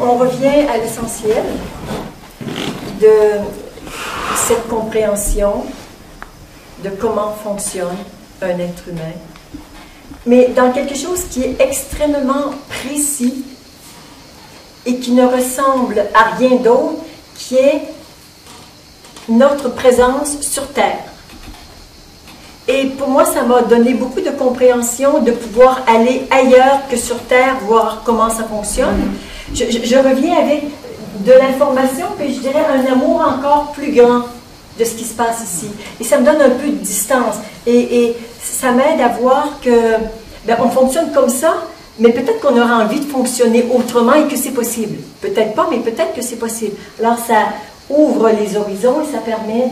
on revient à l'essentiel de cette compréhension de comment fonctionne un être humain, mais dans quelque chose qui est extrêmement précis et qui ne ressemble à rien d'autre, qui est notre présence sur Terre. Et pour moi, ça m'a donné beaucoup de compréhension de pouvoir aller ailleurs que sur Terre, voir comment ça fonctionne. Je reviens avec de l'information, puis je dirais un amour encore plus grand de ce qui se passe ici. Et ça me donne un peu de distance. Et ça m'aide à voir que, ben, on fonctionne comme ça, mais peut-être qu'on aura envie de fonctionner autrement et que c'est possible. Peut-être pas, mais peut-être que c'est possible. Alors ça ouvre les horizons et ça permet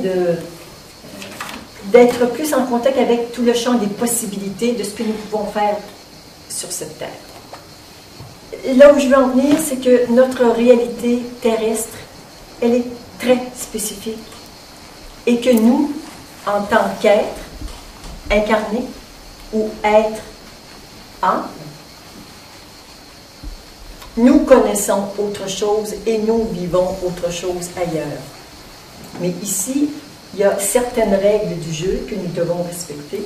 d'être plus en contact avec tout le champ des possibilités de ce que nous pouvons faire sur cette Terre. Là où je veux en venir, c'est que notre réalité terrestre, elle est très spécifique. Et que nous, en tant qu'êtres incarnés ou êtres âmes, nous connaissons autre chose et nous vivons autre chose ailleurs. Mais ici, il y a certaines règles du jeu que nous devons respecter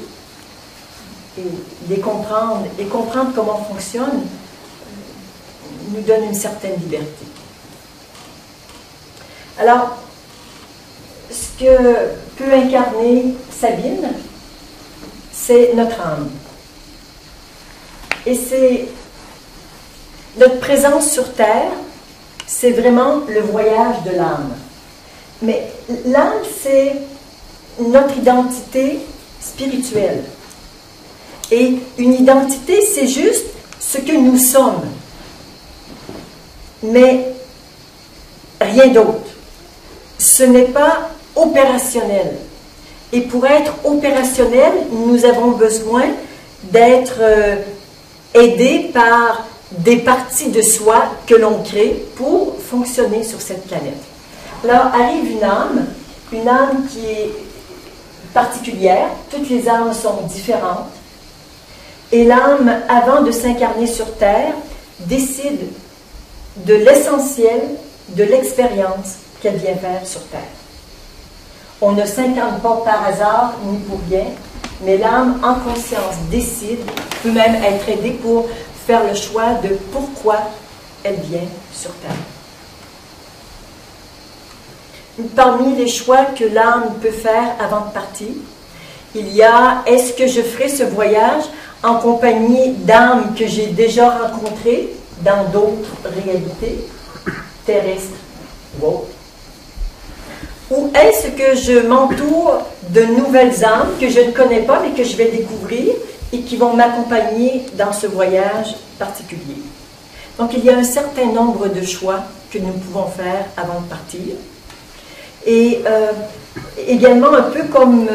et les comprendre. Et comprendre comment fonctionne nous donne une certaine liberté. Alors, ce que peut incarner Sabine, c'est notre âme. Et c'est notre présence sur Terre, c'est vraiment le voyage de l'âme. Mais l'âme, c'est notre identité spirituelle. Et une identité, c'est juste ce que nous sommes. Mais rien d'autre. Ce n'est pas opérationnel. Et pour être opérationnel, nous avons besoin d'être aidés par des parties de soi que l'on crée pour fonctionner sur cette planète. Alors arrive une âme qui est particulière, toutes les âmes sont différentes, et l'âme, avant de s'incarner sur Terre, décide de l'essentiel de l'expérience qu'elle vient faire sur Terre. On ne s'incarne pas par hasard ni pour rien, mais l'âme en conscience décide, peut même être aidée pour faire le choix de pourquoi elle vient sur Terre. Parmi les choix que l'âme peut faire avant de partir, il y a, est-ce que je ferai ce voyage en compagnie d'âmes que j'ai déjà rencontrées dans d'autres réalités terrestres ou autres? Ou est-ce que je m'entoure de nouvelles âmes que je ne connais pas mais que je vais découvrir et qui vont m'accompagner dans ce voyage particulier? Donc il y a un certain nombre de choix que nous pouvons faire avant de partir. Et également, un peu comme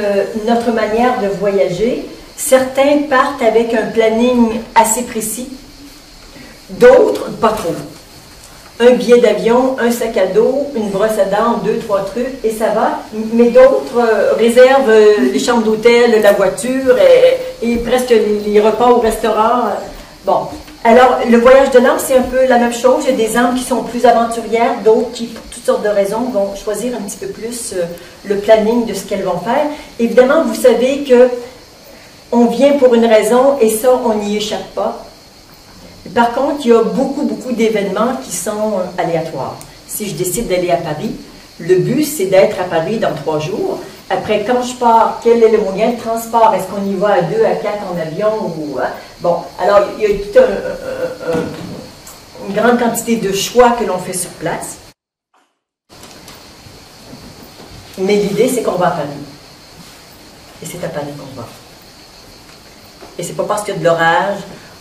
notre manière de voyager, certains partent avec un planning assez précis, d'autres pas trop. Un billet d'avion, un sac à dos, une brosse à dents, 2-3 trucs, et ça va. Mais d'autres réservent les chambres d'hôtel, la voiture, et presque les repas au restaurant. Bon. Alors, le voyage de l'âme, c'est un peu la même chose. Il y a des âmes qui sont plus aventurières, d'autres qui, pour toutes sortes de raisons, vont choisir un petit peu plus le planning de ce qu'elles vont faire. Évidemment, vous savez que on vient pour une raison, et ça, on n'y échappe pas. Par contre, il y a beaucoup d'événements qui sont aléatoires. Si je décide d'aller à Paris, le but, c'est d'être à Paris dans 3 jours. Après, quand je pars, quel est le moyen de transport? Est-ce qu'on y va à 2, à 4 en avion? Ou, hein? Bon, alors, il y a toute une grande quantité de choix que l'on fait sur place. Mais l'idée, c'est qu'on va à Paris. Et c'est à Paris qu'on va. Et c'est pas parce qu'il y a de l'orage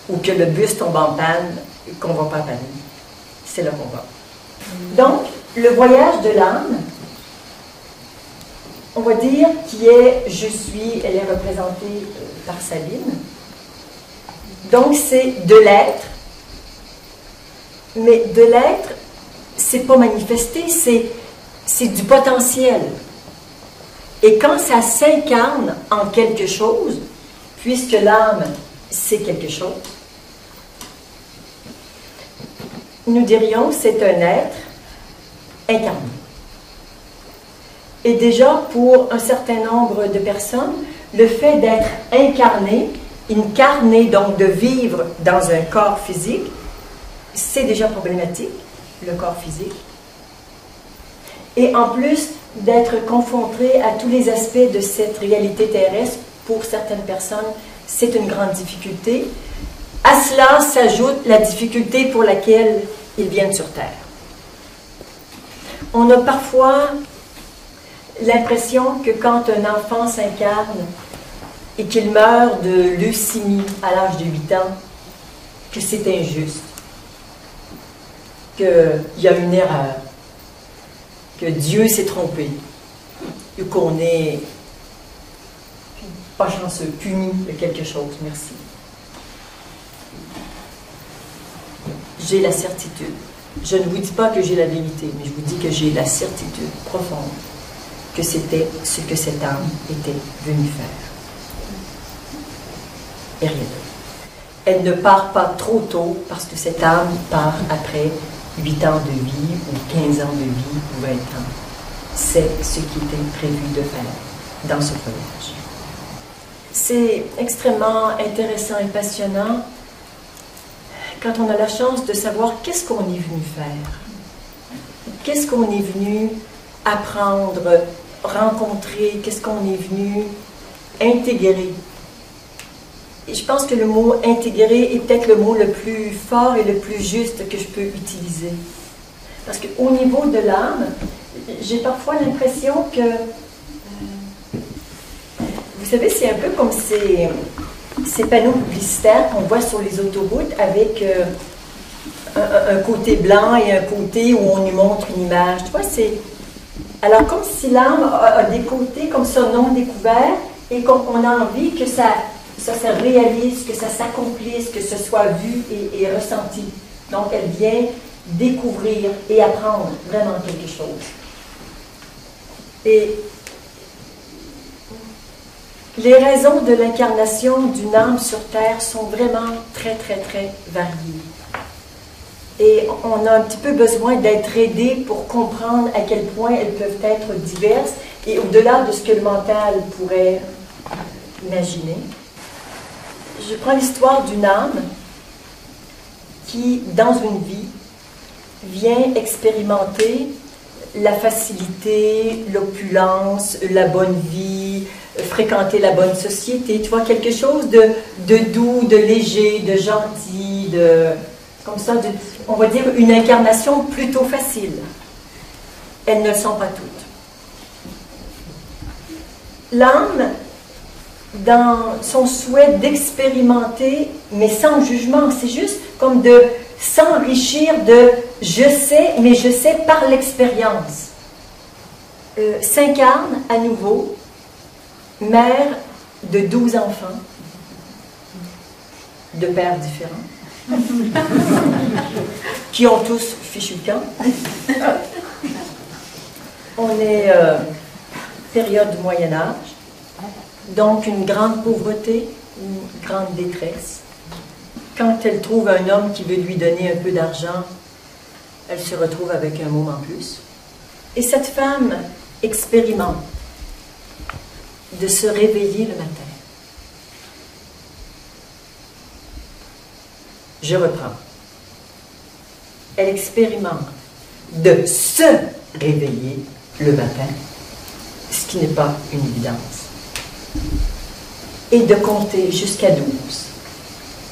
ou que le bus tombe en panne qu'on va pas à Paris. C'est là qu'on va. Donc, le voyage de l'âme, on va dire, qui est « je suis », elle est représentée par Sabine. Donc, c'est de l'être. Mais de l'être, c'est pas manifesté, c'est du potentiel. Et quand ça s'incarne en quelque chose, puisque l'âme, c'est quelque chose, nous dirions c'est un être incarné. Et déjà, pour un certain nombre de personnes, le fait d'être incarné, donc de vivre dans un corps physique, c'est déjà problématique, le corps physique. Et en plus d'être confronté à tous les aspects de cette réalité terrestre, pour certaines personnes, c'est une grande difficulté. À cela s'ajoute la difficulté pour laquelle ils viennent sur Terre. On a parfois l'impression que quand un enfant s'incarne et qu'il meurt de leucémie à l'âge de 8 ans, que c'est injuste, qu'il y a une erreur, que Dieu s'est trompé, et qu'on est pas chanceux, puni de quelque chose. Merci. J'ai la certitude. Je ne vous dis pas que j'ai la vérité, mais je vous dis que j'ai la certitude profonde que c'était ce que cette âme était venue faire. Et rien d'autre. Elle ne part pas trop tôt parce que cette âme part après 8 ans de vie ou 15 ans de vie ou 20 ans. C'est ce qui était prévu de faire dans ce voyage. C'est extrêmement intéressant et passionnant quand on a la chance de savoir qu'est-ce qu'on est venu faire. Qu'est-ce qu'on est venu apprendre, rencontrer, qu'est-ce qu'on est venu intégrer. Et je pense que le mot « intégrer » est peut-être le mot le plus fort et le plus juste que je peux utiliser. Parce qu'au niveau de l'âme, j'ai parfois l'impression que, vous savez, c'est un peu comme ces panneaux publicitaires qu'on voit sur les autoroutes avec un côté blanc et un côté où on nous montre une image. Tu vois, c'est... Alors, comme si l'âme a des côtés comme ça non découverts et qu'on a envie que ça se réalise, que ça s'accomplisse, que ce soit vu et ressenti. Donc, elle vient découvrir et apprendre vraiment quelque chose. Et les raisons de l'incarnation d'une âme sur Terre sont vraiment très, très, très variées. Et on a un petit peu besoin d'être aidé pour comprendre à quel point elles peuvent être diverses et au-delà de ce que le mental pourrait imaginer. Je prends l'histoire d'une âme qui, dans une vie, vient expérimenter la facilité, l'opulence, la bonne vie, fréquenter la bonne société. Tu vois, quelque chose de doux, de léger, de gentil, comme ça, on va dire une incarnation plutôt facile. Elles ne le sont pas toutes. L'âme, dans son souhait d'expérimenter, mais sans jugement, c'est juste comme de s'enrichir de « je sais, mais je sais par l'expérience », s'incarne à nouveau, mère de 12 enfants, de pères différents, qui ont tous fichu le camp. On est période du Moyen-Âge, donc une grande pauvreté, une grande détresse. Quand elle trouve un homme qui veut lui donner un peu d'argent, elle se retrouve avec un môme en plus. Et cette femme expérimente de se réveiller le matin. Je reprends. Elle expérimente de se réveiller le matin, ce qui n'est pas une évidence, et de compter jusqu'à 12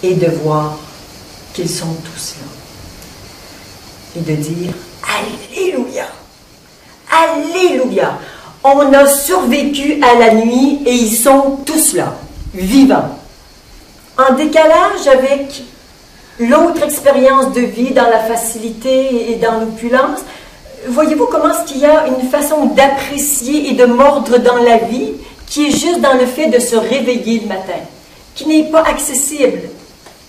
et de voir qu'ils sont tous là et de dire Alléluia, Alléluia, on a survécu à la nuit et ils sont tous là, vivants, en décalage avec l'autre expérience de vie dans la facilité et dans l'opulence. Voyez-vous comment est-ce qu'il y a une façon d'apprécier et de mordre dans la vie qui est juste dans le fait de se réveiller le matin, qui n'est pas accessible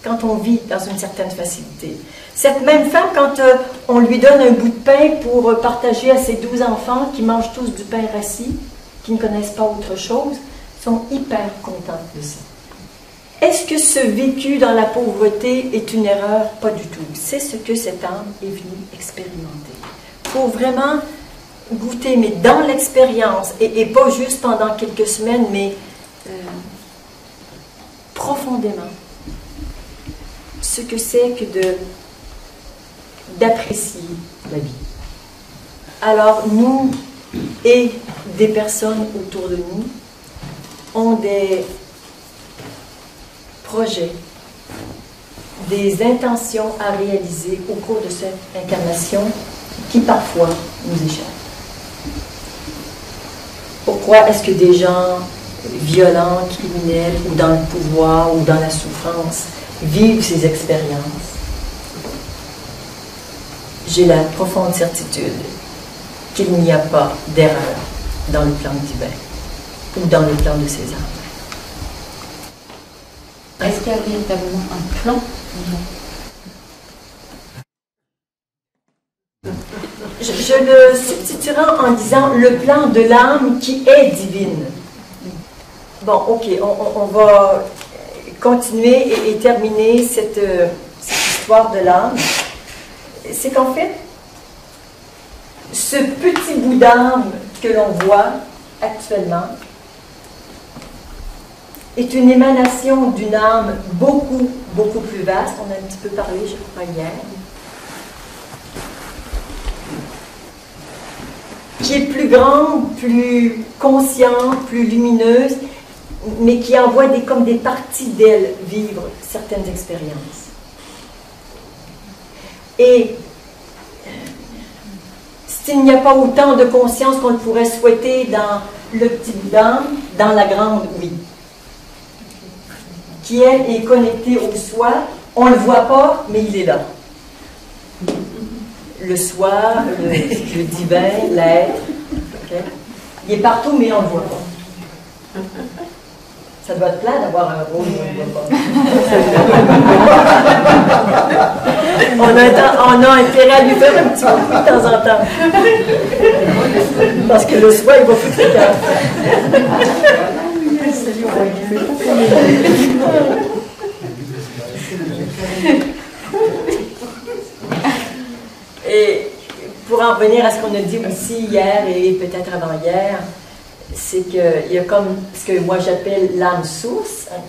quand on vit dans une certaine facilité. Cette même femme, quand on lui donne un bout de pain pour partager à ses 12 enfants qui mangent tous du pain rassis, qui ne connaissent pas autre chose, sont hyper contents de ça. Est-ce que ce vécu dans la pauvreté est une erreur? Pas du tout. C'est ce que cette âme est venue expérimenter. Pour vraiment goûter, mais dans l'expérience, et pas juste pendant quelques semaines, mais profondément, ce que c'est que d'apprécier la vie. Alors, nous et des personnes autour de nous ont des projets, des intentions à réaliser au cours de cette incarnation qui parfois nous échappent. Pourquoi est-ce que des gens violents, criminels, ou dans le pouvoir, ou dans la souffrance, vivent ces expériences? J'ai la profonde certitude qu'il n'y a pas d'erreur dans le plan divin ou dans le plan de ces âmes. Est-ce qu'il y a véritablement un plan? Je le substituerai en disant le plan de l'âme qui est divine. Bon, ok, on va continuer et terminer cette histoire de l'âme. C'est qu'en fait, ce petit bout d'âme que l'on voit actuellement est une émanation d'une âme beaucoup, beaucoup plus vaste. On a un petit peu parlé, je crois, hier. Qui est plus grande, plus consciente, plus lumineuse, mais qui envoie comme des parties d'elle vivre certaines expériences. Et s'il n'y a pas autant de conscience qu'on le pourrait souhaiter dans le petit bout d'âme, dans la grande, oui. Qui, elle, est connectée au soi, on ne le voit pas, mais il est là. Le soi, le divin, l'être, okay? Il est partout, mais on ne le voit pas. Ça doit être plat d'avoir un rôle, on a intérêt à lui faire un petit peu de temps en temps. Parce que le soi, il va foutre le cœur. Et pour en revenir à ce qu'on a dit aussi hier et peut-être avant-hier, c'est qu'il y a comme ce que moi j'appelle l'âme source, hein,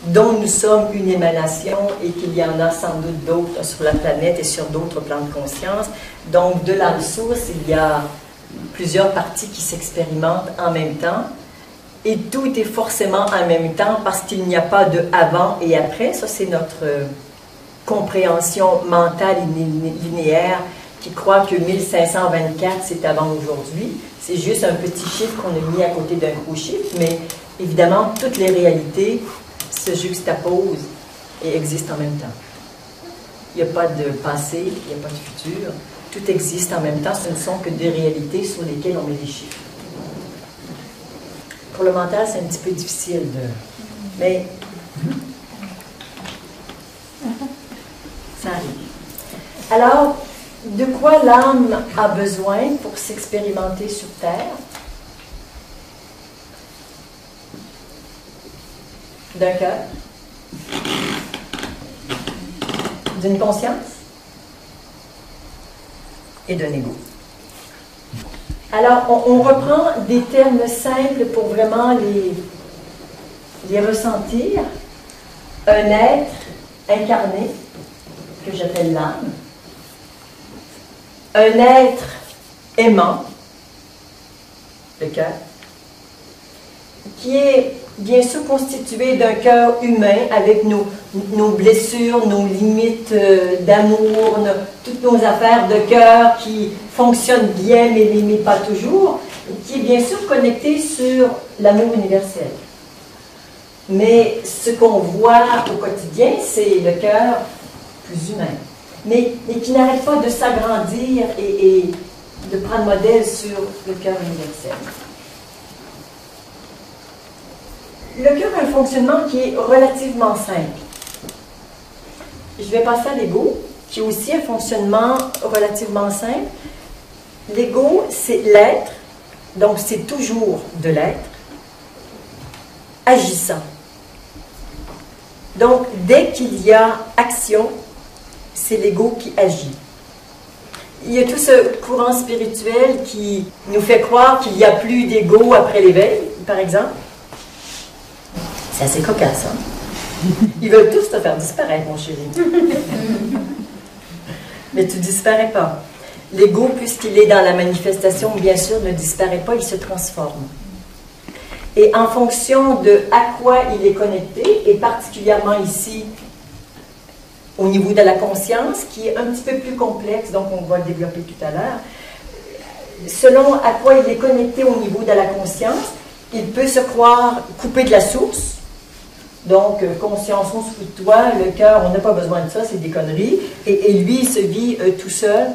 dont nous sommes une émanation et qu'il y en a sans doute d'autres sur la planète et sur d'autres plans de conscience. Donc de l'âme source, il y a plusieurs parties qui s'expérimentent en même temps. Et tout est forcément en même temps parce qu'il n'y a pas de avant et après. Ça, c'est notre compréhension mentale et linéaire qui croit que 1524, c'est avant aujourd'hui. C'est juste un petit chiffre qu'on a mis à côté d'un gros chiffre, mais évidemment, toutes les réalités se juxtaposent et existent en même temps. Il n'y a pas de passé, il n'y a pas de futur. Tout existe en même temps. Ce ne sont que des réalités sur lesquelles on met des chiffres. Pour le mental, c'est un petit peu difficile de... Mais... ça arrive. Alors, de quoi l'âme a besoin pour s'expérimenter sur Terre? D'un cœur? D'une conscience? Et d'un ego. Alors, on reprend des termes simples pour vraiment les ressentir. Un être incarné, que j'appelle l'âme. Un être aimant, le cœur, qui est bien sûr constitué d'un cœur humain avec nos blessures, nos limites d'amour, toutes nos affaires de cœur qui fonctionnent bien mais pas toujours, qui est bien sûr connecté sur l'amour universel. Mais ce qu'on voit au quotidien, c'est le cœur plus humain, mais qui n'arrête pas de s'agrandir et de prendre modèle sur le cœur universel. Le cœur a un fonctionnement qui est relativement simple. Je vais passer à l'ego, qui a aussi un fonctionnement relativement simple. L'ego, c'est l'être, donc c'est toujours de l'être, agissant. Donc, dès qu'il y a action, c'est l'ego qui agit. Il y a tout ce courant spirituel qui nous fait croire qu'il n'y a plus d'ego après l'éveil, par exemple. C'est assez cocasse, hein? Ils veulent tous te faire disparaître, mon chéri. Mais tu ne disparais pas. L'ego, puisqu'il est dans la manifestation, bien sûr, ne disparaît pas, il se transforme. Et en fonction de à quoi il est connecté, et particulièrement ici, au niveau de la conscience, qui est un petit peu plus complexe, donc on va le développer tout à l'heure, selon à quoi il est connecté au niveau de la conscience, il peut se croire coupé de la source. Donc, conscience, on se fout de toi, le cœur, on n'a pas besoin de ça, c'est des conneries. Et lui, il se vit tout seul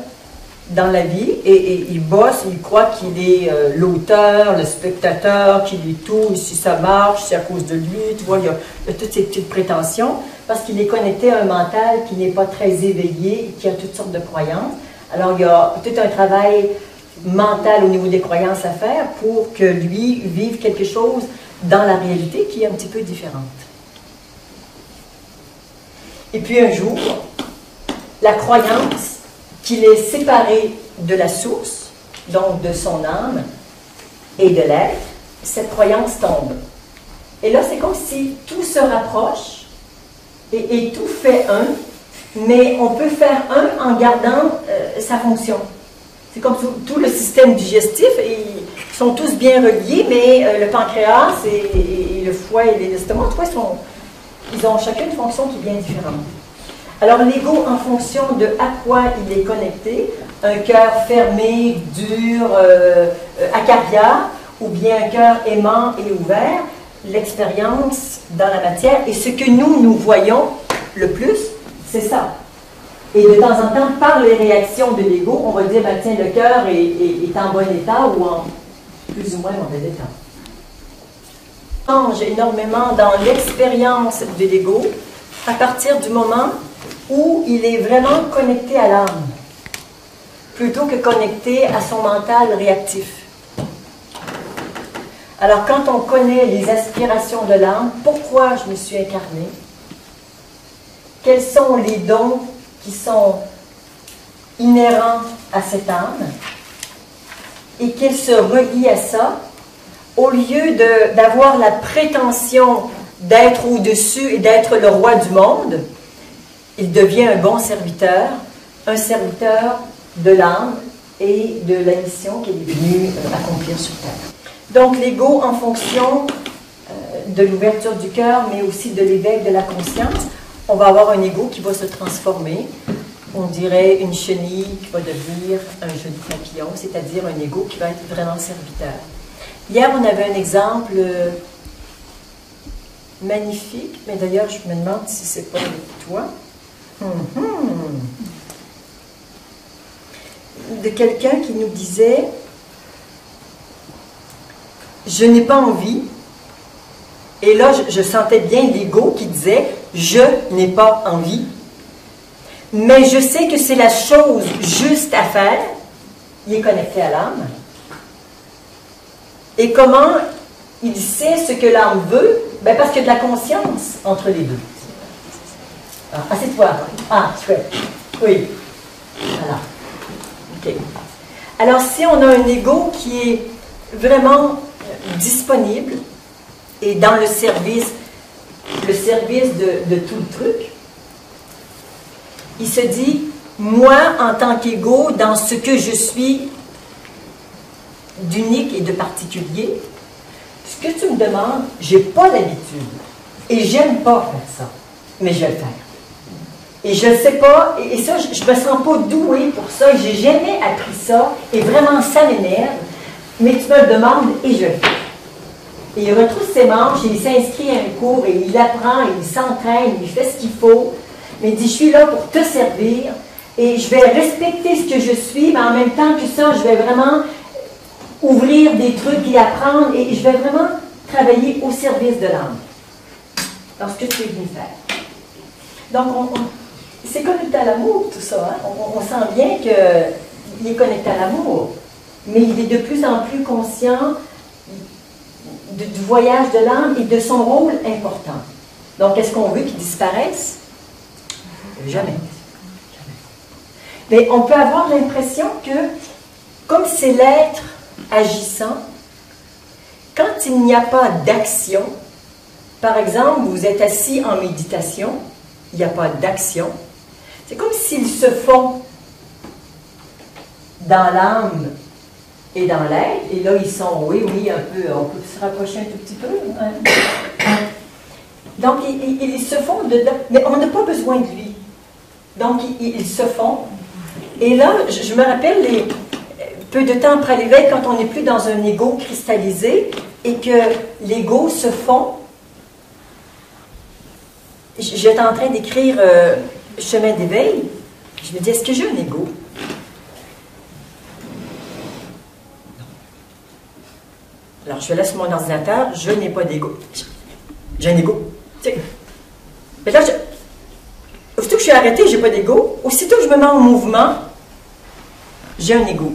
dans la vie, et il bosse, il croit qu'il est l'auteur, le spectateur, qu'il est tout, et si ça marche, c'est à cause de lui, tu vois, il y a toutes ces petites prétentions, parce qu'il est connecté à un mental qui n'est pas très éveillé, et qui a toutes sortes de croyances. Alors, il y a tout un travail mental au niveau des croyances à faire pour que lui vive quelque chose dans la réalité qui est un petit peu différente. Et puis un jour, la croyance qu'il est séparé de la source, donc de son âme et de l'être, cette croyance tombe. Et là, c'est comme si tout se rapproche et tout fait un, mais on peut faire un en gardant sa fonction. C'est comme tout le système digestif, ils sont tous bien reliés, mais le pancréas et le foie et l'estomac, tu vois, ils ont chacun une fonction qui est bien différente. Alors l'ego, en fonction de à quoi il est connecté, un cœur fermé, dur, acariâtre, ou bien un cœur aimant et ouvert, l'expérience dans la matière, et ce que nous voyons le plus, c'est ça. Et de temps en temps, par les réactions de l'ego, on va dire, ben, tiens, le cœur est en bon état ou en plus ou moins mauvais état. On change énormément dans l'expérience de l'ego à partir du moment où il est vraiment connecté à l'âme, plutôt que connecté à son mental réactif. Alors, quand on connaît les aspirations de l'âme, pourquoi je me suis incarnée, quels sont les dons qui sont inhérents à cette âme, et qu'il se relie à ça, au lieu d'avoir la prétention d'être au-dessus et d'être le roi du monde, il devient un bon serviteur, un serviteur de l'âme et de la mission qu'il est venu accomplir sur Terre. Donc l'ego, en fonction de l'ouverture du cœur, mais aussi de l'éveil de la conscience, on va avoir un ego qui va se transformer. On dirait une chenille qui va devenir un joli papillon, c'est-à-dire un ego qui va être vraiment serviteur. Hier, on avait un exemple magnifique, mais d'ailleurs, je me demande si c'est pas avec toi. De quelqu'un qui nous disait « Je n'ai pas envie ». Et là, je sentais bien l'ego qui disait « Je n'ai pas envie ». Mais je sais que c'est la chose juste à faire. Il est connecté à l'âme. Et comment il sait ce que l'âme veut? Ben parce qu'il y a de la conscience entre les deux. Assieds-toi. Ah, chouette. Oui. Voilà. OK. Alors, si on a un ego qui est vraiment disponible et dans le service de tout le truc, il se dit, moi, en tant qu'ego, dans ce que je suis d'unique et de particulier, ce que tu me demandes, j'ai pas l'habitude. Et j'aime pas faire ça. Mais je vais le faire. Et je ne sais pas, et ça, je me sens pas douée pour ça, j'ai jamais appris ça, et vraiment, ça m'énerve, mais tu me le demandes, et je le fais. Et il retrousse ses manches, et il s'inscrit à un cours, et il apprend, et il s'entraîne, il fait ce qu'il faut, mais il dit, je suis là pour te servir, et je vais respecter ce que je suis, mais en même temps que ça, je vais vraiment ouvrir des trucs et apprendre, et je vais vraiment travailler au service de l'âme, dans ce que tu es venu faire. Donc, c'est connecté à l'amour, tout ça. Hein? On sent bien qu'il est connecté à l'amour, mais il est de plus en plus conscient du voyage de l'âme et de son rôle important. Donc, est-ce qu'on veut qu'ils disparaissent? Jamais. Mais on peut avoir l'impression que, comme c'est l'être agissant, quand il n'y a pas d'action, par exemple, vous êtes assis en méditation, il n'y a pas d'action, c'est comme s'ils se font dans l'âme et dans l'être, et là ils sont, oui, un peu, on peut se rapprocher un tout petit peu. Hein? Donc ils se font dedans, mais on n'a pas besoin de lui. Donc ils se font. Et là, je me rappelle, peu de temps après l'éveil, quand on n'est plus dans un ego cristallisé et que l'ego se fond, j'étais en train d'écrire Chemin d'éveil, je me dis, est-ce que j'ai un ego? Alors, je laisse mon ordinateur, je n'ai pas d'ego. J'ai un ego. Mais là, aussitôt que je suis arrêtée, je n'ai pas d'ego. Aussitôt que je me mets en mouvement, j'ai un ego.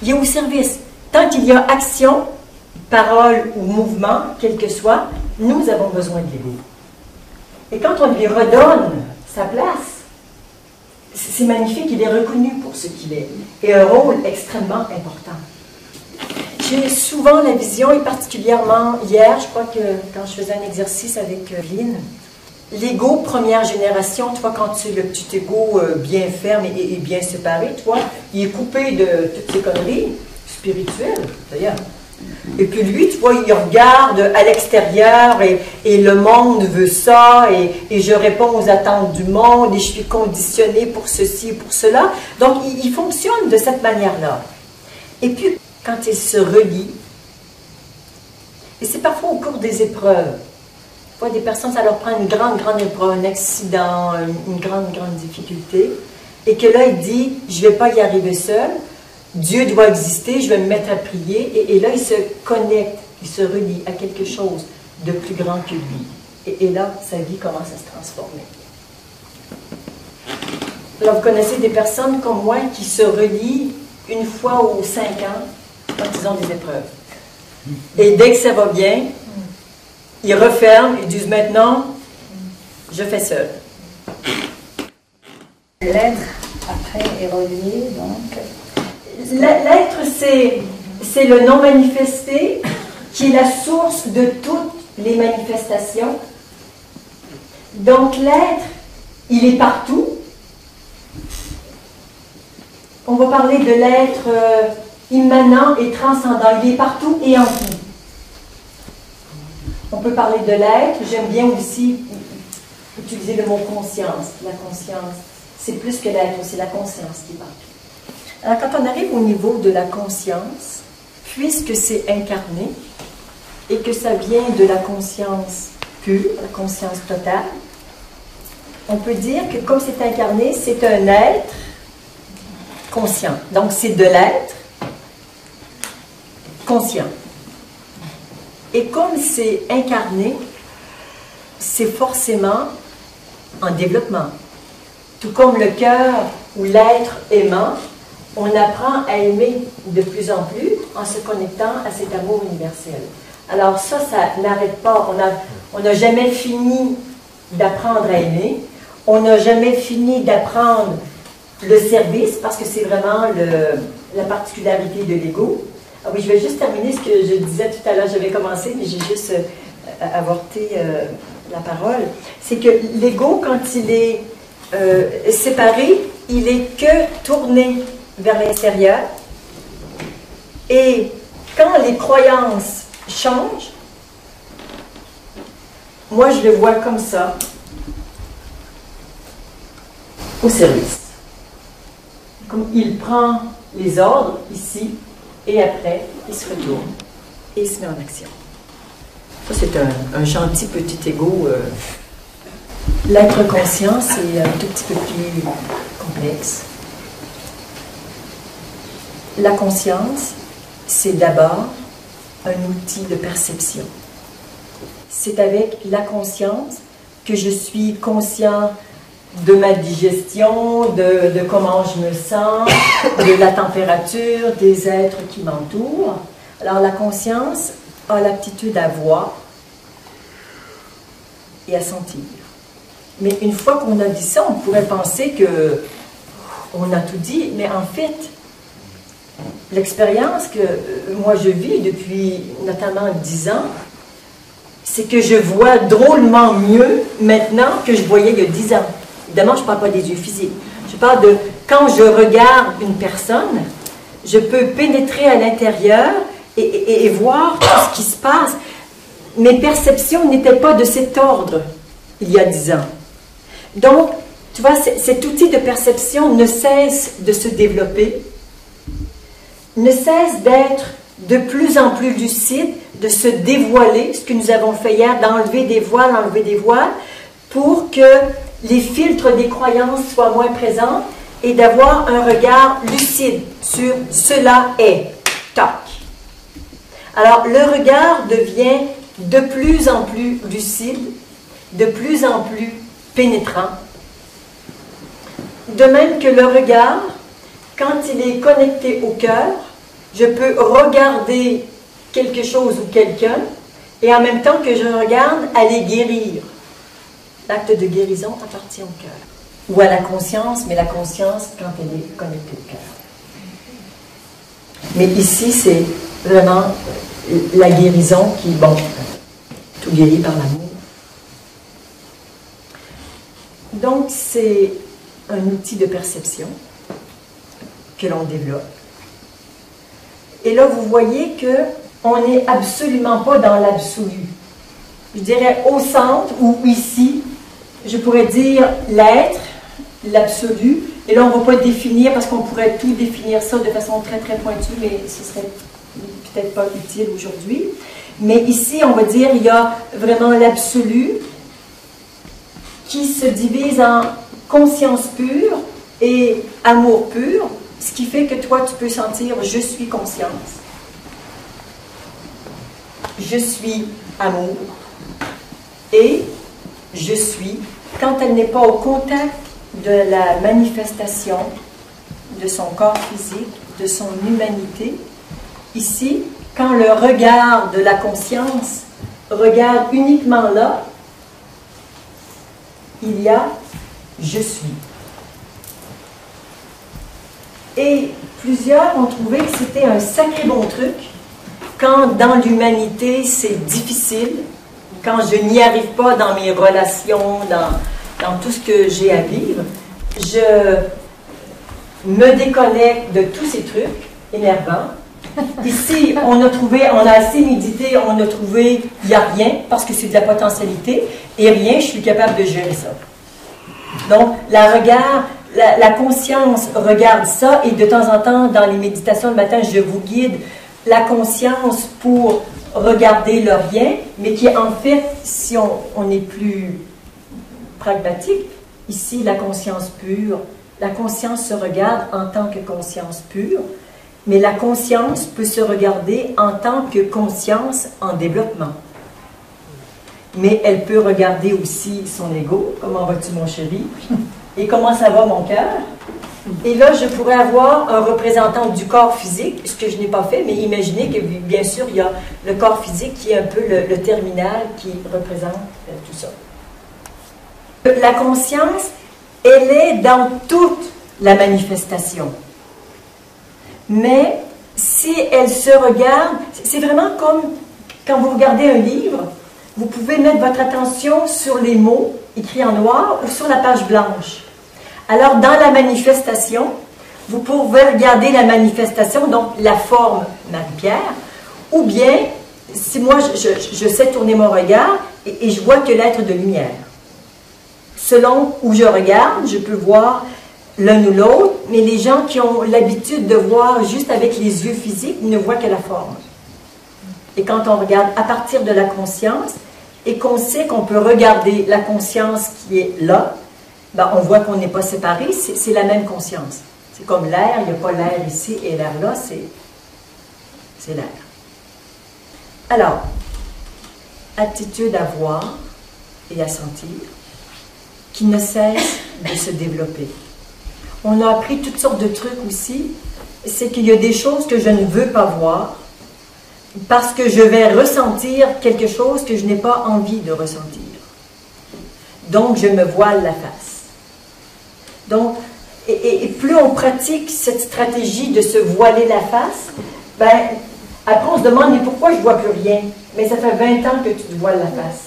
Il est au service. Tant qu'il y a action, parole ou mouvement, quel que soit, nous avons besoin de l'ego. Et quand on lui redonne sa place, c'est magnifique, il est reconnu pour ce qu'il est. Et un rôle extrêmement important. J'ai souvent la vision, et particulièrement hier, je crois que quand je faisais un exercice avec Lynn, l'ego première génération, toi, quand tu es le petit ego bien ferme et bien séparé, toi, il est coupé de toutes ces conneries spirituelles, d'ailleurs. Et puis lui, tu vois, il regarde à l'extérieur et le monde veut ça, et je réponds aux attentes du monde, et je suis conditionné pour ceci et pour cela. Donc, il fonctionne de cette manière-là. Et puis, quand il se relie, et c'est parfois au cours des épreuves, des personnes, ça leur prend une grande épreuve, un accident, une grande difficulté, et que là, il dit, je ne vais pas y arriver seul, Dieu doit exister, je vais me mettre à prier, et là, il se connecte, il se relie à quelque chose de plus grand que lui. Et là, sa vie commence à se transformer. Alors, vous connaissez des personnes comme moi qui se relient une fois aux 5 ans quand ils ont des épreuves. Et dès que ça va bien, ils referment, ils disent maintenant, je fais seul. L'être, après, est relié, donc. L'être, c'est le non manifesté qui est la source de toutes les manifestations. Donc l'être, il est partout. On va parler de l'être immanent et transcendant. Il est partout et en tout. On peut parler de l'être. J'aime bien aussi utiliser le mot conscience. La conscience, c'est plus que l'être, c'est la conscience qui est partout. Alors, quand on arrive au niveau de la conscience, puisque c'est incarné et que ça vient de la conscience pure, la conscience totale, on peut dire que comme c'est incarné, c'est un être conscient. Donc, c'est de l'être conscient. Et comme c'est incarné, c'est forcément en développement. Tout comme le cœur ou l'être aimant, on apprend à aimer de plus en plus en se connectant à cet amour universel. Alors ça n'arrête pas. On n'a jamais fini d'apprendre à aimer. On n'a jamais fini d'apprendre le service, parce que c'est vraiment la particularité de l'ego. Ah oui, je vais juste terminer ce que je disais tout à l'heure. J'avais commencé, mais j'ai juste avorté la parole. C'est que l'ego, quand il est séparé, il est que tourné vers l'extérieur. Et quand les croyances changent, moi je le vois comme ça, au service. Comme il prend les ordres ici, et après, il se retourne et il se met en action. Ça, c'est un gentil petit ego. L'être conscient, c'est un tout petit peu plus complexe. La conscience, c'est d'abord un outil de perception. C'est avec la conscience que je suis conscient de ma digestion, de comment je me sens, de la température, des êtres qui m'entourent. Alors la conscience a l'aptitude à voir et à sentir. Mais une fois qu'on a dit ça, on pourrait penser que on a tout dit, mais en fait, l'expérience que moi je vis depuis notamment 10 ans, c'est que je vois drôlement mieux maintenant que je voyais il y a 10 ans. Évidemment, je ne parle pas des yeux physiques. Je parle de quand je regarde une personne, je peux pénétrer à l'intérieur et voir tout ce qui se passe. Mes perceptions n'étaient pas de cet ordre il y a 10 ans. Donc, tu vois, cet outil de perception ne cesse de se développer, ne cesse d'être de plus en plus lucide, de se dévoiler, ce que nous avons fait hier, d'enlever des voiles, pour que les filtres des croyances soient moins présents et d'avoir un regard lucide sur cela est. Tac. Alors, le regard devient de plus en plus lucide, de plus en plus pénétrant. De même que le regard, quand il est connecté au cœur, je peux regarder quelque chose ou quelqu'un et en même temps que je regarde, aller guérir. L'acte de guérison appartient au cœur. Ou à la conscience, mais la conscience quand elle est connectée au cœur. Mais ici, c'est vraiment la guérison qui, bon, tout guérit par l'amour. Donc, c'est un outil de perception que l'on développe. Et là, vous voyez qu'on n'est absolument pas dans l'absolu. Je dirais au centre ou ici, je pourrais dire l'être, l'absolu. Et là, on ne va pas définir parce qu'on pourrait tout définir ça de façon très très pointue, mais ce serait peut-être pas utile aujourd'hui. Mais ici, on va dire il y a vraiment l'absolu qui se divise en conscience pure et amour pur, ce qui fait que toi, tu peux sentir « je suis conscience »,« je suis amour » et « je suis », quand elle n'est pas au contact de la manifestation de son corps physique, de son humanité. Ici, quand le regard de la conscience regarde uniquement là, il y a « je suis ». Et plusieurs ont trouvé que c'était un sacré bon truc quand dans l'humanité c'est difficile, quand je n'y arrive pas dans mes relations, dans tout ce que j'ai à vivre, je me déconnecte de tous ces trucs énervants. Ici, on a assez médité, on a trouvé, il n'y a rien, parce que c'est de la potentialité, et rien, je suis capable de gérer ça. Donc, la conscience regarde ça, et de temps en temps, dans les méditations le matin, je vous guide la conscience pour regarder le rien, mais qui en fait, si on est plus pragmatique, ici, la conscience pure, la conscience se regarde en tant que conscience pure, mais la conscience peut se regarder en tant que conscience en développement. Mais elle peut regarder aussi son ego, comment vas-tu mon chéri, et comment ça va mon cœur. Et là, je pourrais avoir un représentant du corps physique, ce que je n'ai pas fait, mais imaginez que bien sûr, il y a le corps physique qui est un peu le terminal qui représente tout ça. La conscience, elle est dans toute la manifestation. Mais si elle se regarde, c'est vraiment comme quand vous regardez un livre, vous pouvez mettre votre attention sur les mots écrits en noir ou sur la page blanche. Alors, dans la manifestation, vous pouvez regarder la manifestation, donc la forme Marie-Pierre, ou bien, si moi je sais tourner mon regard et je vois que l'être de lumière. Selon où je regarde, je peux voir l'un ou l'autre, mais les gens qui ont l'habitude de voir juste avec les yeux physiques ne voient que la forme. Et quand on regarde à partir de la conscience, et qu'on sait qu'on peut regarder la conscience qui est là, ben on voit qu'on n'est pas séparés, c'est la même conscience. C'est comme l'air, il n'y a pas l'air ici et l'air là, c'est l'air. Alors, attitude à voir et à sentir, qui ne cesse de se développer. On a appris toutes sortes de trucs aussi, c'est qu'il y a des choses que je ne veux pas voir, parce que je vais ressentir quelque chose que je n'ai pas envie de ressentir. donc je me voile la face. Donc, et plus on pratique cette stratégie de se voiler la face, ben, après on se demande, mais pourquoi je ne vois plus rien? Mais ça fait 20 ans que tu te voiles la face.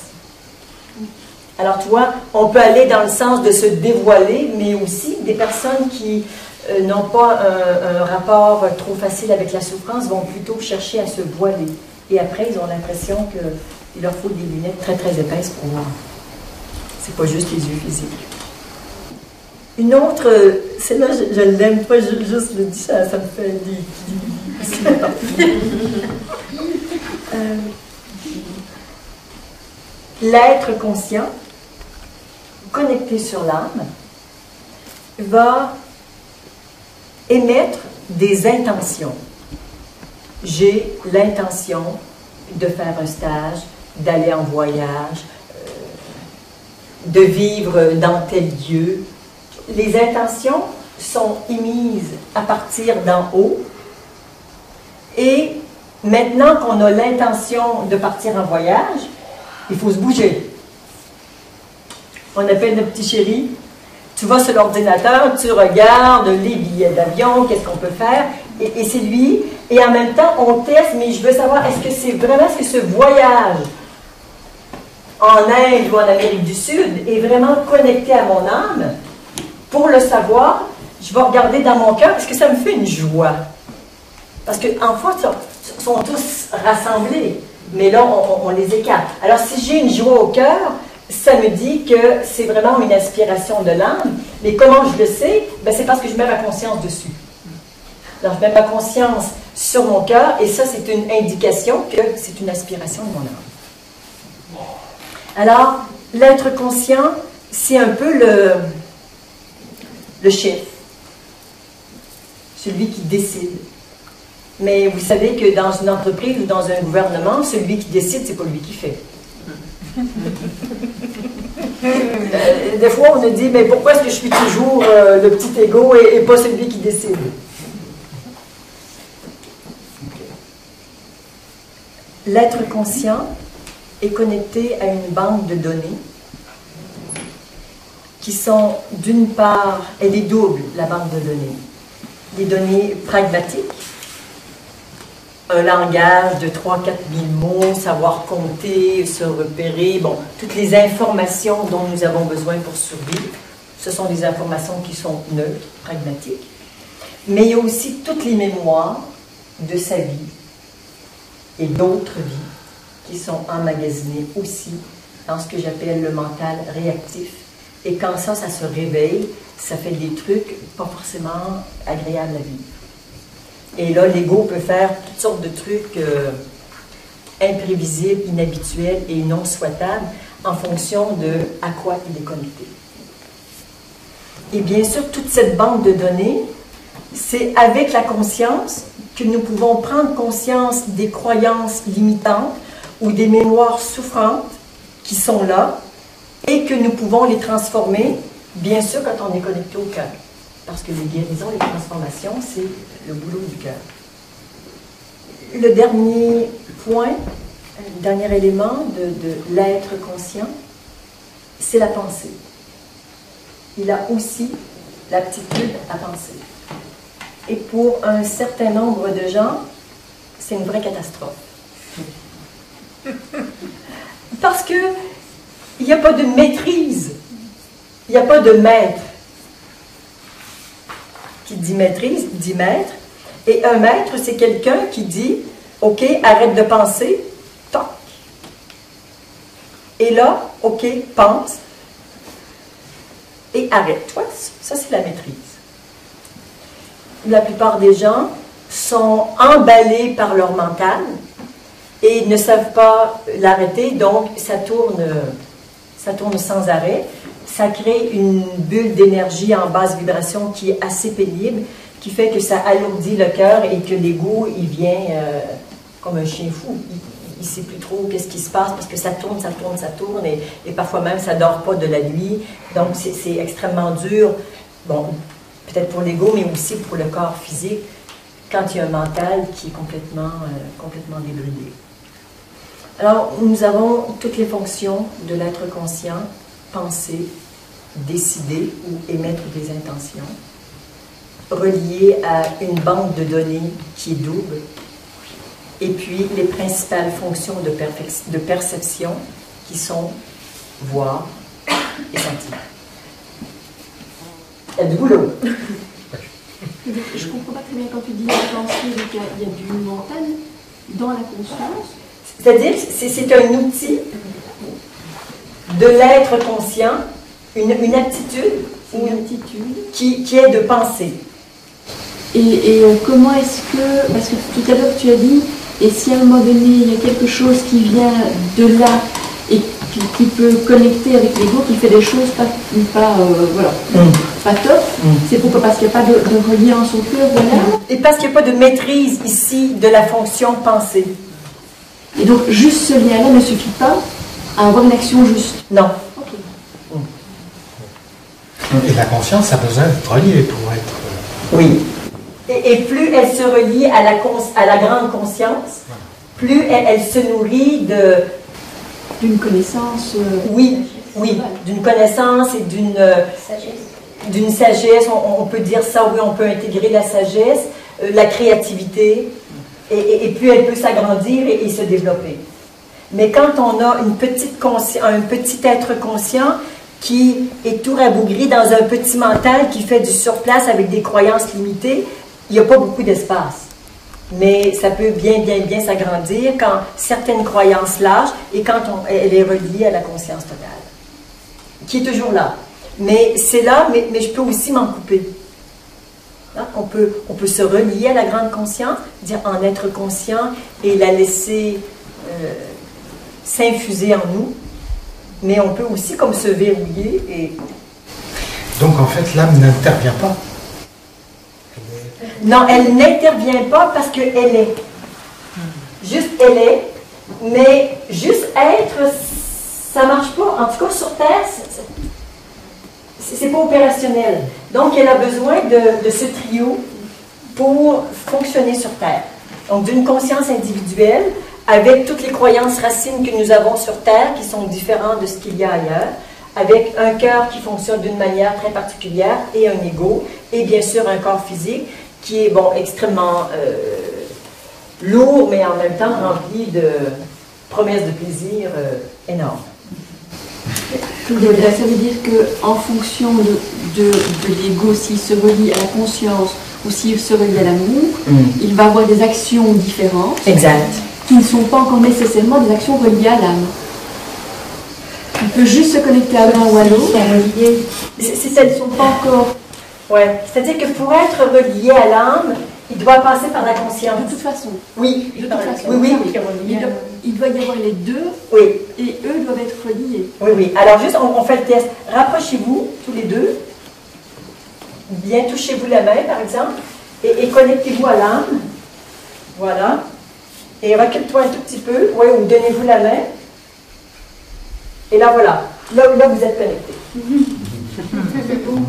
Alors tu vois, on peut aller dans le sens de se dévoiler, mais aussi des personnes qui n'ont pas un rapport trop facile avec la souffrance vont plutôt chercher à se voiler. Et après, ils ont l'impression qu'il leur faut des lunettes très très épaisses pour voir. C'est pas juste les yeux physiques. Une autre, celle-là, je ne l'aime pas, juste le dis, ça me fait l'être conscient, connecté sur l'âme, va émettre des intentions. J'ai l'intention de faire un stage, d'aller en voyage, de vivre dans tel lieu. Les intentions sont émises à partir d'en haut. Et maintenant qu'on a l'intention de partir en voyage, il faut se bouger. On appelle notre petit chéri. Tu vas sur l'ordinateur, tu regardes les billets d'avion, qu'est-ce qu'on peut faire, et c'est lui. Et en même temps, on teste, mais je veux savoir, est-ce que c'est vraiment, est-ce que ce voyage en Inde ou en Amérique du Sud est vraiment connecté à mon âme? Pour le savoir, je vais regarder dans mon cœur, parce que ça me fait une joie. Parce qu'en fait, ils sont tous rassemblés, mais là, on les écarte. Alors, si j'ai une joie au cœur, ça me dit que c'est vraiment une aspiration de l'âme. Mais comment je le sais? Ben, c'est parce que je mets ma conscience dessus. Alors, je mets ma conscience sur mon cœur, et ça, c'est une indication que c'est une aspiration de mon âme. Alors, l'être conscient, c'est un peu le chef, celui qui décide. Mais vous savez que dans une entreprise ou dans un gouvernement, celui qui décide, c'est pas lui qui fait. Des fois, on a dit, mais pourquoi est-ce que je suis toujours le petit égo et pas celui qui décide? L'être conscient est connecté à une banque de données qui sont, d'une part, elle est double, la banque de données. Des données pragmatiques, un langage de 3 000 à 4 000 mots, savoir compter, se repérer, bon, toutes les informations dont nous avons besoin pour survivre, ce sont des informations qui sont neutres, pragmatiques. Mais il y a aussi toutes les mémoires de sa vie et d'autres vies qui sont emmagasinées aussi dans ce que j'appelle le mental réactif. Et quand ça se réveille, ça fait des trucs pas forcément agréables à vivre. Et là, l'ego peut faire toutes sortes de trucs imprévisibles, inhabituels et non souhaitables en fonction de à quoi il est connecté. Et bien sûr, toute cette banque de données, c'est avec la conscience que nous pouvons prendre conscience des croyances limitantes ou des mémoires souffrantes qui sont là et que nous pouvons les transformer, bien sûr, quand on est connecté au cœur. Parce que les guérisons, les transformations, c'est le boulot du cœur. Le dernier point, le dernier élément de l'être conscient, c'est la pensée. Il a aussi l'aptitude à penser. Et pour un certain nombre de gens, c'est une vraie catastrophe. Parce que il n'y a pas de maîtrise, il n'y a pas de maître. Qui dit maîtrise, dit maître. Et un maître, c'est quelqu'un qui dit, OK, arrête de penser, toc. Et là, OK, pense, et arrête-toi. Ça, c'est la maîtrise. La plupart des gens sont emballés par leur mental et ne savent pas l'arrêter, donc ça tourne sans arrêt. Ça crée une bulle d'énergie en basse vibration qui est assez pénible, qui fait que ça alourdit le cœur et que l'ego, il vient comme un chien fou. Il ne sait plus trop qu'est-ce qui se passe parce que ça tourne, et parfois même ça ne dort pas de la nuit. Donc c'est extrêmement dur, bon, peut-être pour l'ego, mais aussi pour le corps physique, quand il y a un mental qui est complètement débridé. Alors, nous avons toutes les fonctions de l'être conscient penser, décider ou émettre des intentions, reliées à une banque de données qui est double, et puis les principales fonctions de perception qui sont voir et sentir. Il y a du boulot. Je ne comprends pas très bien quand tu dis penser, donc il y a du mental dans la conscience. C'est-à-dire, c'est un outil de l'être conscient, une aptitude, qui est de penser. Et comment est-ce que, parce que tout à l'heure tu as dit, et si à un moment donné il y a quelque chose qui vient de là et qui peut connecter avec l'ego, qui fait des choses pas top, c'est pourquoi? Parce qu'il n'y a pas de reliance au cœur, voilà. Et parce qu'il n'y a pas de maîtrise ici de la fonction pensée. Et donc juste ce lien-là ne suffit pas à avoir une action juste. Non. Okay. Et la conscience a besoin d'être reliée pour être... Oui. Et plus elle se relie à la grande conscience, plus elle se nourrit d'une connaissance. Oui, d'une connaissance et d'une sagesse. On peut dire ça, oui, on peut intégrer la sagesse, la créativité, et plus elle peut s'agrandir et se développer. Mais quand on a un petit être conscient qui est tout rabougri dans un petit mental qui fait du surplace avec des croyances limitées, il n'y a pas beaucoup d'espace. Mais ça peut bien s'agrandir quand certaines croyances lâchent et quand elle est reliée à la conscience totale, qui est toujours là. Mais c'est là, mais je peux aussi m'en couper. Hein? On peut se relier à la grande conscience, dire en être conscient et la laisser s'infuser en nous. Mais on peut aussi comme se verrouiller et... Donc en fait, l'âme n'intervient pas. Non, elle n'intervient pas parce qu'elle est. Juste elle est, mais juste être, ça marche pas. En tout cas, sur Terre, c'est pas opérationnel. Donc, elle a besoin de ce trio pour fonctionner sur Terre. Donc, d'une conscience individuelle, avec toutes les croyances racines que nous avons sur Terre, qui sont différentes de ce qu'il y a ailleurs, avec un cœur qui fonctionne d'une manière très particulière et un ego, et bien sûr un corps physique qui est extrêmement lourd, mais en même temps rempli de promesses de plaisir énormes. Ça veut dire qu'en fonction de l'ego, s'il se relie à la conscience ou s'il se relie à l'amour, il va avoir des actions différentes. Exact. Qui ne sont pas encore nécessairement des actions reliées à l'âme. Il peut juste se connecter à l'un ou à l'autre. Elles ne sont pas encore... Ouais, c'est-à-dire que pour être relié à l'âme, il doit passer par la conscience. De toute façon. Oui. De toute façon. Oui. Il doit y avoir les deux. Oui. Et eux doivent être reliés. Oui. Alors juste, on fait le test. Rapprochez-vous, tous les deux. Bien touchez-vous la main, par exemple. Et connectez-vous à l'âme. Voilà. Et recule-toi un tout petit peu. Oui, ou donnez-vous la main. Et là, voilà. Là vous êtes connectés. C'est bon.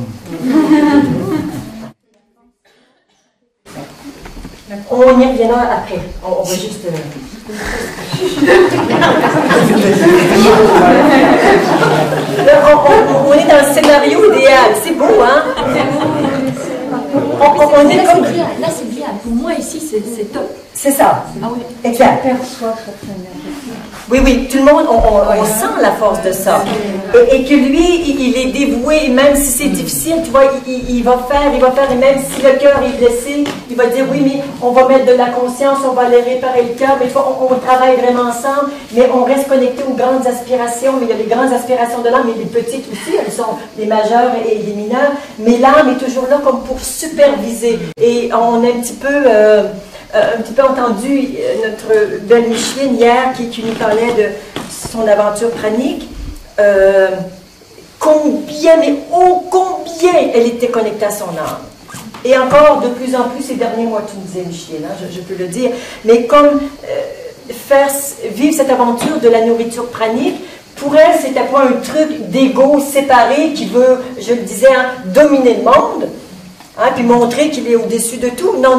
On y reviendra après. On va juste... on est dans le scénario idéal. C'est beau, hein? On est comme... Là, c'est bien. Pour moi, ici, c'est top. C'est ça. Ah oui. Exact. Oui, tout le monde, on sent la force de ça. Et que lui, il est dévoué, même si c'est difficile, tu vois, il va faire, et même si le cœur est blessé, il va dire, oui, mais on va mettre de la conscience, on va aller réparer le cœur, mais on travaille vraiment ensemble, mais on reste connecté aux grandes aspirations, mais il y a les grandes aspirations de l'âme, mais les petites aussi, elles sont les majeures et les mineures, mais l'âme est toujours là comme pour superviser. Et on a un petit peu entendu notre belle Micheline hier qui nous parlait de son aventure pranique. Combien elle était connectée à son âme. Et encore de plus en plus ces derniers mois, tu me disais Micheline, hein, je peux le dire, mais comme vivre cette aventure de la nourriture pranique, pour elle, c'était pas un truc d'ego séparé qui veut, je le disais, hein, dominer le monde. Hein, puis montrer qu'il est au-dessus de tout. Non.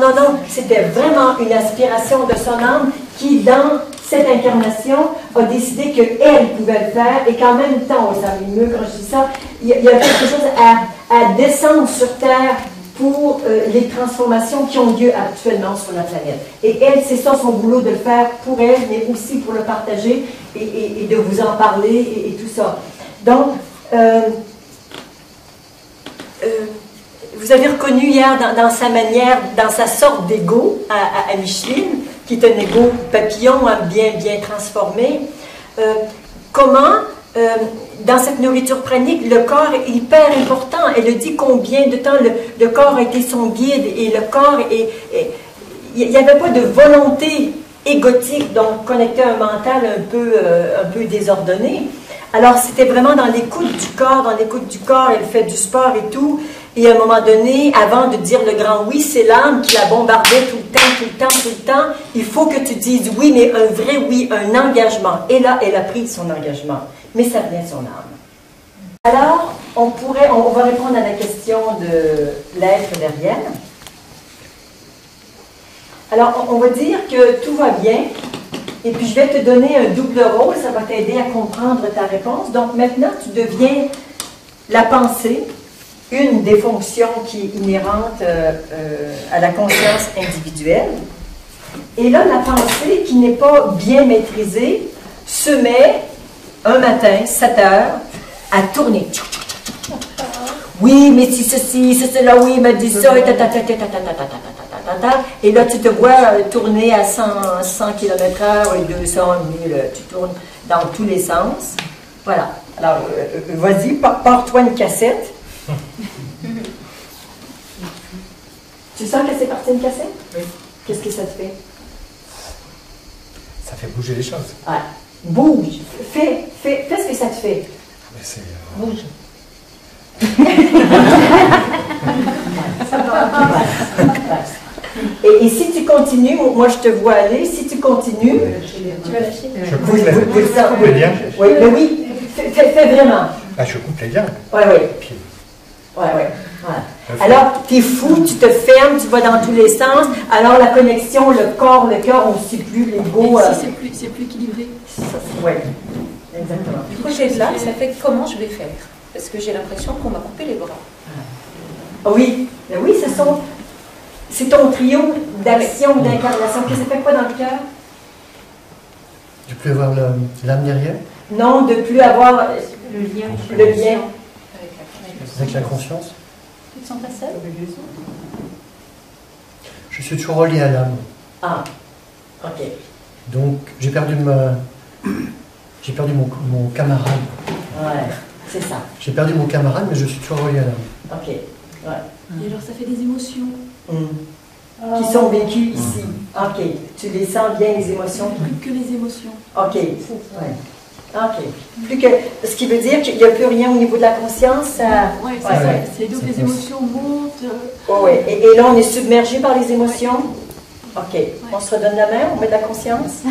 C'était vraiment une aspiration de son âme qui, dans cette incarnation a décidé qu'elle pouvait le faire et qu'en même temps, ça m'émeut quand je dis ça, il y a quelque chose à descendre sur Terre pour les transformations qui ont lieu actuellement sur la planète. Et elle, c'est ça son boulot, de le faire pour elle, mais aussi pour le partager et de vous en parler et tout ça. Donc, vous avez reconnu hier dans sa manière, dans sa sorte d'ego à Micheline, qui est un ego papillon bien transformé, comment, dans cette nourriture pranique, le corps est hyper important. Elle a dit combien de temps le corps a été son guide, et le corps il n'y avait pas de volonté égotique, donc connecté à un mental un peu désordonné. Alors, c'était vraiment dans l'écoute du corps, elle fait du sport et tout. Et à un moment donné, avant de dire le grand oui, c'est l'âme qui la bombardait tout le temps. Il faut que tu dises oui, mais un vrai oui, un engagement. Et là, elle a pris son engagement. Mais ça vient de son âme. Alors, on va répondre à la question de l'être derrière. Alors, on va dire que tout va bien. Et puis, je vais te donner un double rôle. Ça va t'aider à comprendre ta réponse. Donc, maintenant, tu deviens la pensée, une des fonctions qui est inhérente à la conscience individuelle. Et là, la pensée qui n'est pas bien maîtrisée se met un matin, 7 heures, à tourner. Oui, mais si ceci, c'est cela, oui, il m'a dit ça, et là, tu te vois tourner à 100 km/h et 200 000, tu tournes dans tous les sens. Voilà. Alors, vas-y, pars-toi une cassette. Tu sens que c'est parti une cassette? Oui. Qu'est-ce que ça te fait? Ça fait bouger les choses. Ouais. Bouge. Fais ce que ça te fait. Mais c'est... Bouge. Et si tu continues, moi je te vois aller, si tu continues, Tu vas lâcher. Je coupe les liens. Oui, mais oui, fais vraiment. Ah, je coupe les liens. Oui, oui. Puis, Voilà. Alors, tu es fou, tu te fermes, tu vas dans tous les sens. Alors, la connexion, le corps, le cœur, on ne sait plus, l'ego. Si c'est plus équilibré. Oui, exactement. Du coup, j'ai là, ça fait comment je vais faire? Parce que j'ai l'impression qu'on m'a coupé les bras. Oui, mais oui, c'est ton trio d'action, d'incarnation. Qu'est-ce que ça fait quoi dans le cœur? De plus avoir l'âme derrière, Non, de plus avoir Le lien. le lien. avec la conscience. Tu te sens pas seul? Je suis toujours relié à l'âme. Ah, ok. Donc j'ai perdu mon camarade. Ouais, c'est ça. J'ai perdu mon camarade, mais je suis toujours relié à l'âme. Ok, ouais. Et alors, ça fait des émotions. Qui sont vécues ici. Ok, tu les sens bien, les émotions. Plus que les émotions. Ok, ouais. Ok. Plus que, ce qui veut dire qu'il n'y a plus rien au niveau de la conscience. Oui, c'est ouais. ça. C'est donc les émotions montent. Ouais. Et là, on est submergé par les émotions. Ok. On se redonne la main, on met de la conscience.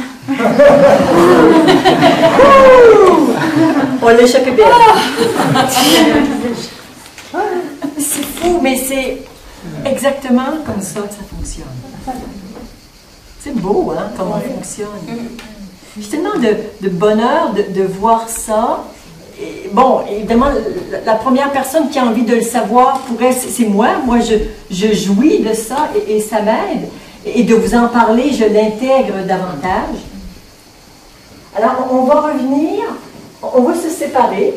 On l'a échappé bien. C'est fou, mais c'est exactement comme ça que ça fonctionne. C'est beau, hein, comment on fonctionne. J'ai tellement de bonheur de voir ça. Et bon, évidemment, la première personne qui a envie de le savoir, pour elle, c'est moi. Moi, je jouis de ça et ça m'aide. Et de vous en parler, je l'intègre davantage. Alors, on va revenir, on va se séparer.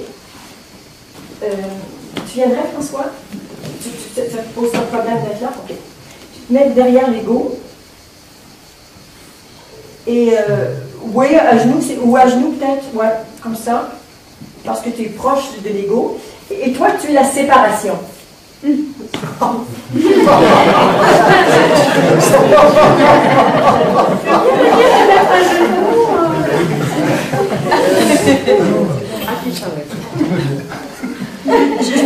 Tu viendrais, François? Ça te pose pas de problème d'être là? Ok. Tu te mets derrière l'ego. Et oui, à genoux, ou à genoux peut-être, ouais, comme ça, parce que tu es proche de l'ego. Et toi, tu es la séparation. Je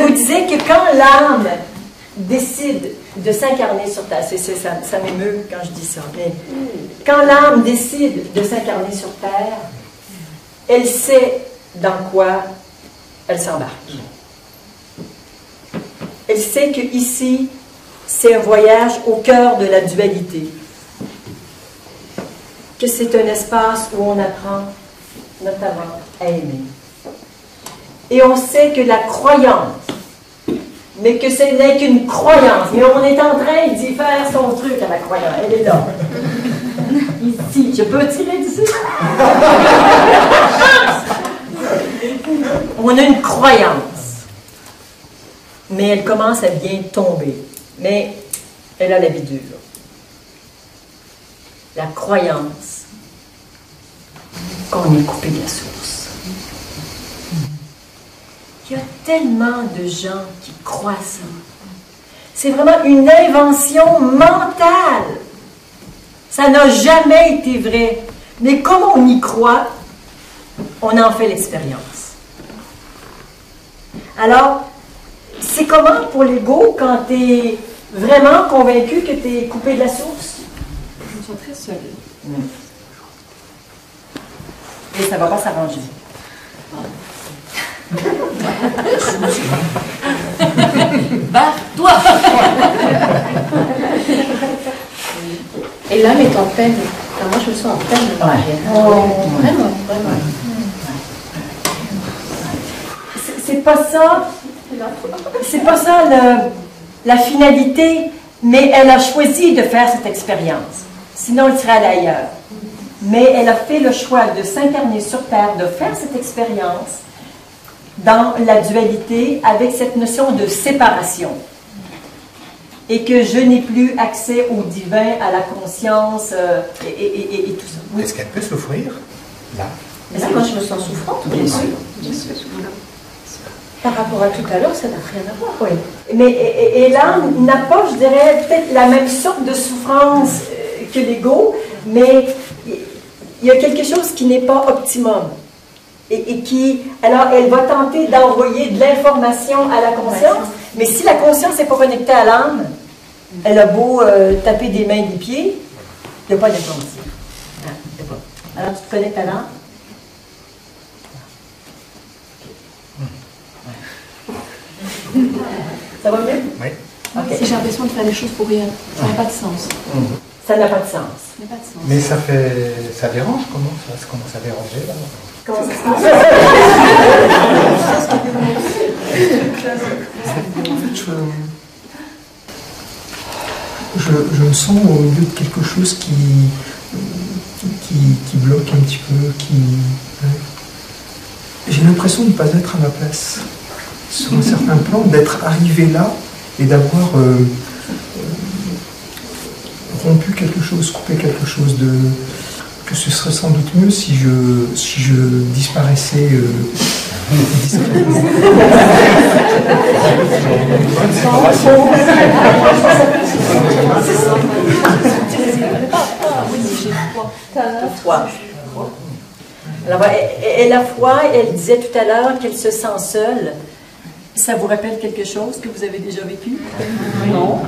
vous disais que quand l'âme décide de s'incarner sur Terre, ça m'émeut quand je dis ça, mais quand l'âme décide de s'incarner sur Terre, elle sait dans quoi elle s'embarque. Elle sait que ici, c'est un voyage au cœur de la dualité. que c'est un espace où on apprend notamment à aimer. Et on sait que la croyance, mais que ce n'est qu'une croyance, mais on est en train d'y faire son truc à la croyance, elle est là. Ici, je peux tirer d'ici? On a une croyance, mais elle commence à bien tomber, mais elle a la vie dure. La croyance qu'on est coupé de la source. Il y a tellement de gens qui croient ça. C'est vraiment une invention mentale. Ça n'a jamais été vrai. Mais comme on y croit, on en fait l'expérience. Alors, c'est comment pour l'ego quand tu es vraiment convaincu que tu es coupé de la source? Je me sens très seule. Et ça ne va pas s'arranger. Barre-toi! Et l'âme est en peine. Enfin, moi, je me sens en peine. Vraiment, vraiment. C'est pas ça. C'est pas ça la finalité, mais elle a choisi de faire cette expérience. Sinon, elle serait allée ailleurs. Mais elle a fait le choix de s'incarner sur Terre, de faire cette expérience dans la dualité avec cette notion de séparation. Et que je n'ai plus accès au divin, à la conscience et tout ça. Oui. Est-ce qu'elle peut souffrir là? Mais là, moi, je me sens souffrante. Bien sûr. Bien sûr. Par rapport à tout à l'heure, ça n'a rien à voir. Oui. Mais et l'âme n'a pas, je dirais, peut-être la même sorte de souffrance que l'ego, mais il y a quelque chose qui n'est pas optimum. Et qui, alors, elle va tenter d'envoyer de l'information à la conscience, mais si la conscience n'est pas connectée à l'âme, elle a beau taper des mains et des pieds, il n'y a pas d'information. Alors, tu te connectes à l'âme? Ça va mieux? Oui. Okay. Si j'ai l'impression de faire des choses pour rien, ça n'a pas de sens. Ça n'a pas de sens. Ça n'a pas de sens. Mais ça dérange, comment ça commence à déranger là? Comment ça se passe? En fait, je me sens au milieu de quelque chose qui bloque un petit peu, j'ai l'impression de ne pas être à ma place. Sur un certain plan, d'être arrivé là et d'avoir rompu quelque chose, coupé quelque chose, que ce serait sans doute mieux si je disparaissais discrètement. Alors, et la foi, elle disait tout à l'heure qu'elle se sent seule. Ça vous rappelle quelque chose que vous avez déjà vécu? Non.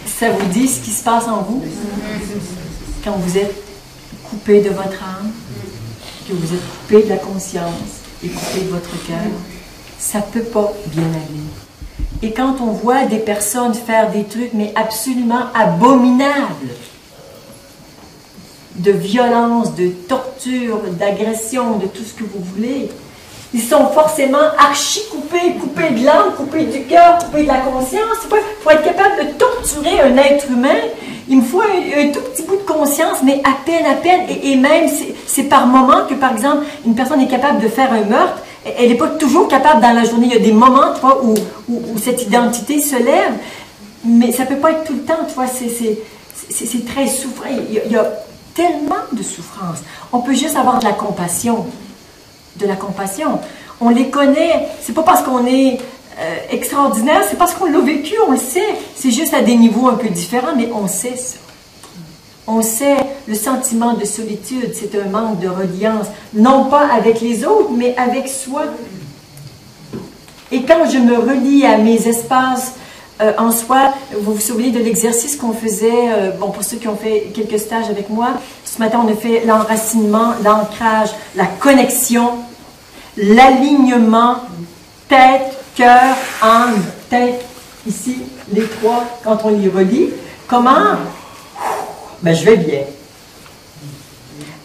Ça vous dit ce qui se passe en vous quand vous êtes coupé de votre âme, que vous êtes coupé de la conscience et coupé de votre cœur? Ça ne peut pas bien aller. Et quand on voit des personnes faire des trucs, mais absolument abominables, de violence, de torture, d'agression, de tout ce que vous voulez, ils sont forcément archi-coupés, coupés de l'âme, coupés du cœur, coupés de la conscience. Pour être capable de torturer un être humain, il me faut un tout petit bout de conscience, mais à peine. Et même, c'est par moment que, par exemple, une personne est capable de faire un meurtre. Elle n'est pas toujours capable dans la journée. Il y a des moments, tu vois, où cette identité se lève, mais ça ne peut pas être tout le temps, tu vois. C'est très souffrant. Il y a tellement de souffrance. On peut juste avoir de la compassion. De la compassion. On les connaît. C'est pas parce qu'on est extraordinaire, c'est parce qu'on l'a vécu, on le sait. C'est juste à des niveaux un peu différents, mais on sait ça. On sait le sentiment de solitude, c'est un manque de reliance, non pas avec les autres, mais avec soi. Et quand je me relie à mes espaces en soi, vous vous souvenez de l'exercice qu'on faisait, bon, pour ceux qui ont fait quelques stages avec moi, ce matin on a fait l'enracinement, l'ancrage, la connexion, l'alignement, tête, cœur, âme, tête, ici, les trois, quand on les relie. Comment? Ben, je vais bien.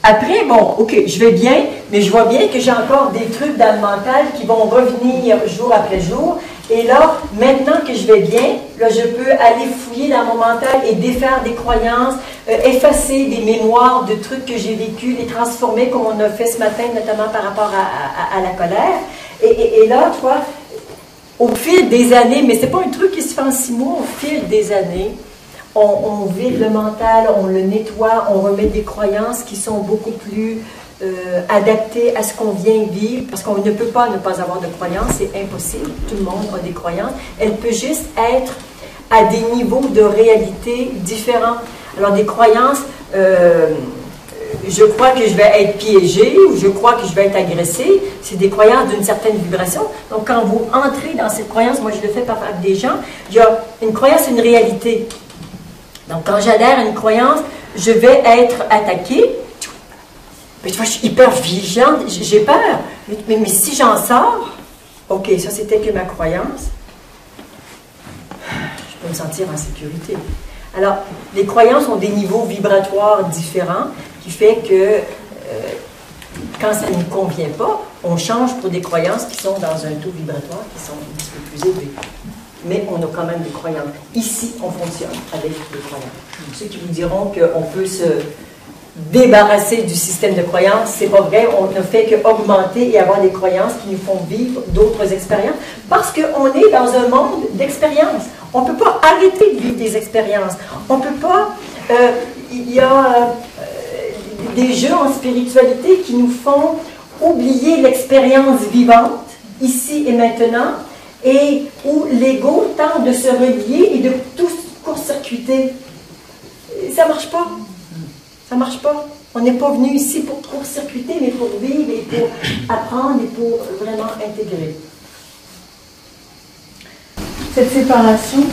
Après, bon, ok, je vais bien, mais je vois bien que j'ai encore des trucs dans le mental qui vont revenir jour après jour. Et là, maintenant que je vais bien, là, je peux aller fouiller dans mon mental et défaire des croyances, effacer des mémoires de trucs que j'ai vécus, les transformer comme on a fait ce matin, notamment par rapport à la colère. Et là, tu vois, au fil des années, mais c'est pas un truc qui se fait en 6 mois, au fil des années, on vide le mental, on le nettoie, on remet des croyances qui sont beaucoup plus adaptées à ce qu'on vient vivre, parce qu'on ne peut pas ne pas avoir de croyances, c'est impossible, tout le monde a des croyances. Elle peut juste être à des niveaux de réalité différents. Alors des croyances, je crois que je vais être piégée, ou je crois que je vais être agressée, c'est des croyances d'une certaine vibration. Donc quand vous entrez dans cette croyance, moi je le fais par avec des gens, il y a une croyance, une réalité. Donc, quand j'adhère à une croyance, je vais être attaquée. Mais tu vois, je suis hyper vigilante, j'ai peur. Mais si j'en sors, ok, ça c'était que ma croyance, je peux me sentir en sécurité. Alors, les croyances ont des niveaux vibratoires différents, qui fait que quand ça ne nous convient pas, on change pour des croyances qui sont dans un taux vibratoire qui sont un petit peu plus élevés. Mais on a quand même des croyances. Ici, on fonctionne avec des croyances. Ceux qui vous diront qu'on peut se débarrasser du système de croyances, c'est pas vrai. On ne fait qu'augmenter et avoir des croyances qui nous font vivre d'autres expériences parce qu'on est dans un monde d'expériences. On ne peut pas arrêter de vivre des expériences. On ne peut pas... Il y a des jeux en spiritualité qui nous font oublier l'expérience vivante, ici et maintenant, et où l'ego tente de se relier et de tout court-circuiter. Ça ne marche pas. Ça ne marche pas. On n'est pas venu ici pour court-circuiter, mais pour vivre et pour apprendre et pour vraiment intégrer. Cette séparation,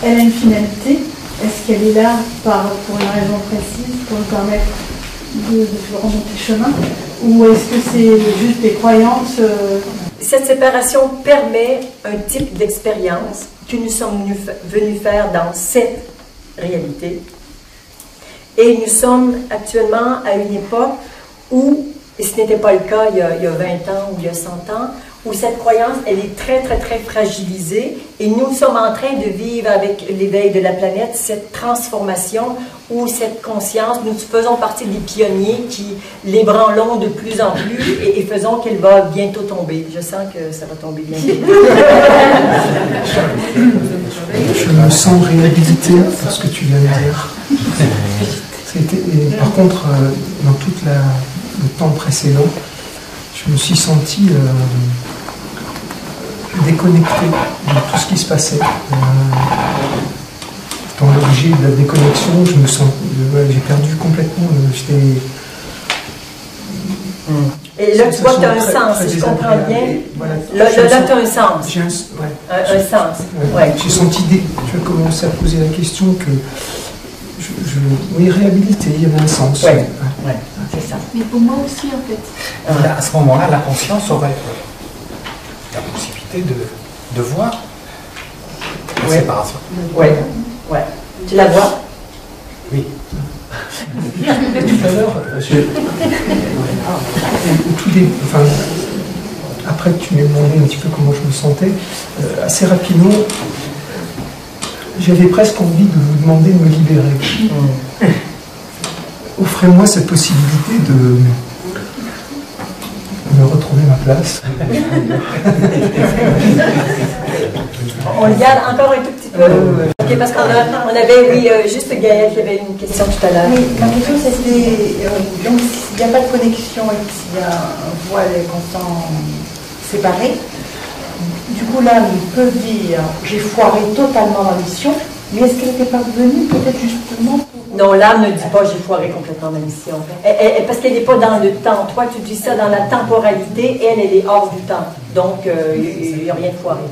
elle a une finalité. Est-ce qu'elle est là pour une raison précise, pour nous permettre de remonter chemin? Ou est-ce que c'est juste des croyances Cette séparation permet un type d'expérience que nous sommes venus faire dans cette réalité. Et nous sommes actuellement à une époque où, et ce n'était pas le cas il y a 20 ans ou il y a 100 ans, où cette croyance, elle est très, très, très fragilisée. Et nous sommes en train de vivre avec l'éveil de la planète cette transformation ou cette conscience. Nous faisons partie des pionniers qui l'ébranlons de plus en plus et faisons qu'elle va bientôt tomber. Je sens que ça va tomber bientôt. Je me sens réhabilité par ce que tu viens de dire. Par contre, dans tout le temps précédent, je me suis senti déconnecté de tout ce qui se passait. Dans l'objet de la déconnexion, j'ai perdu complètement. Et là, tu vois, tu as un sens, si je comprends bien. Voilà, là, tu as un sens. J'ai un sens. Ouais. J'ai senti, tu as commencé à poser la question que oui, réhabilité, il y avait un sens. Ouais. C'est ça. Mais pour moi aussi, en fait. À ce moment-là, la conscience aurait la possibilité de voir la séparation. Oui. Ouais. Tu la vois? Oui. Tout à l'heure, après que tu m'aies demandé un petit peu comment je me sentais, assez rapidement, j'avais presque envie de vous demander de me libérer. Offrez-moi cette possibilité de retrouver ma place. On le garde encore un tout petit peu. Okay, parce qu'on avait, oui, juste Gaëlle qui avait une question tout à l'heure. Oui, ma question c'était, donc s'il n'y a pas de connexion et s'il y a un voile constant séparé, du coup l'âme peut dire j'ai foiré totalement ma mission, mais est-ce qu'elle n'était pas venue peut-être justement pour... Non, l'âme ne dit pas j'ai foiré complètement ma mission. Parce qu'elle n'est pas dans le temps. Toi, tu dis ça dans la temporalité, elle est hors du temps. Donc, il n'y a rien de foiré.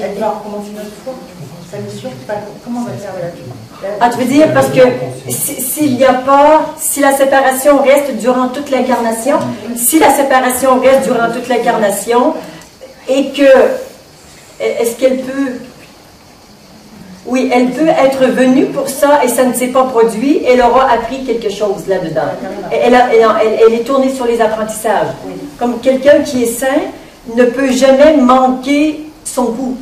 Elle va recommencer une autre fois sa mission. Comment on va faire la... Ah, tu veux dire, parce que s'il n'y a pas, si la séparation reste durant toute l'incarnation, si la séparation reste durant toute l'incarnation, et que, est-ce qu'elle peut... Oui, elle peut être venue pour ça et ça ne s'est pas produit. Elle aura appris quelque chose là-dedans. Elle est tournée sur les apprentissages. Comme quelqu'un qui est sain ne peut jamais manquer son coup.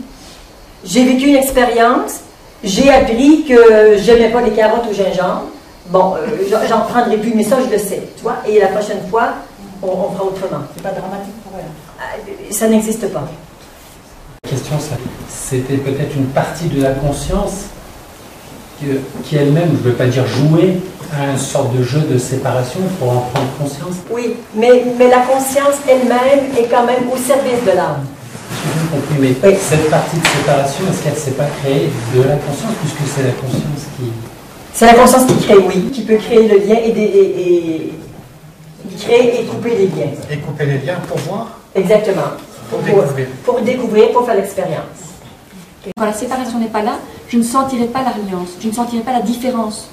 J'ai vécu une expérience, j'ai appris que je n'aimais pas les carottes au gingembre. Bon, j'en prendrai plus, mais ça, je le sais, tu vois. Et la prochaine fois, on fera autremment. C'est pas dramatique pour elle. Ça n'existe pas. La question, c'était peut-être une partie de la conscience qui elle-même, je ne veux pas dire jouer, à une sorte de jeu de séparation pour en prendre conscience. Oui, mais la conscience elle-même est quand même au service de l'âme. J'ai bien compris, mais oui. Cette partie de séparation, est-ce qu'elle ne s'est pas créée de la conscience, puisque c'est la conscience qui... C'est la conscience qui crée, oui, qui peut créer le lien et créer et couper les liens. Et couper les liens pour voir. Exactement. Pour découvrir, pour faire l'expérience. Quand la séparation n'est pas là, je ne sentirai pas la reliance, je ne sentirai pas la différence.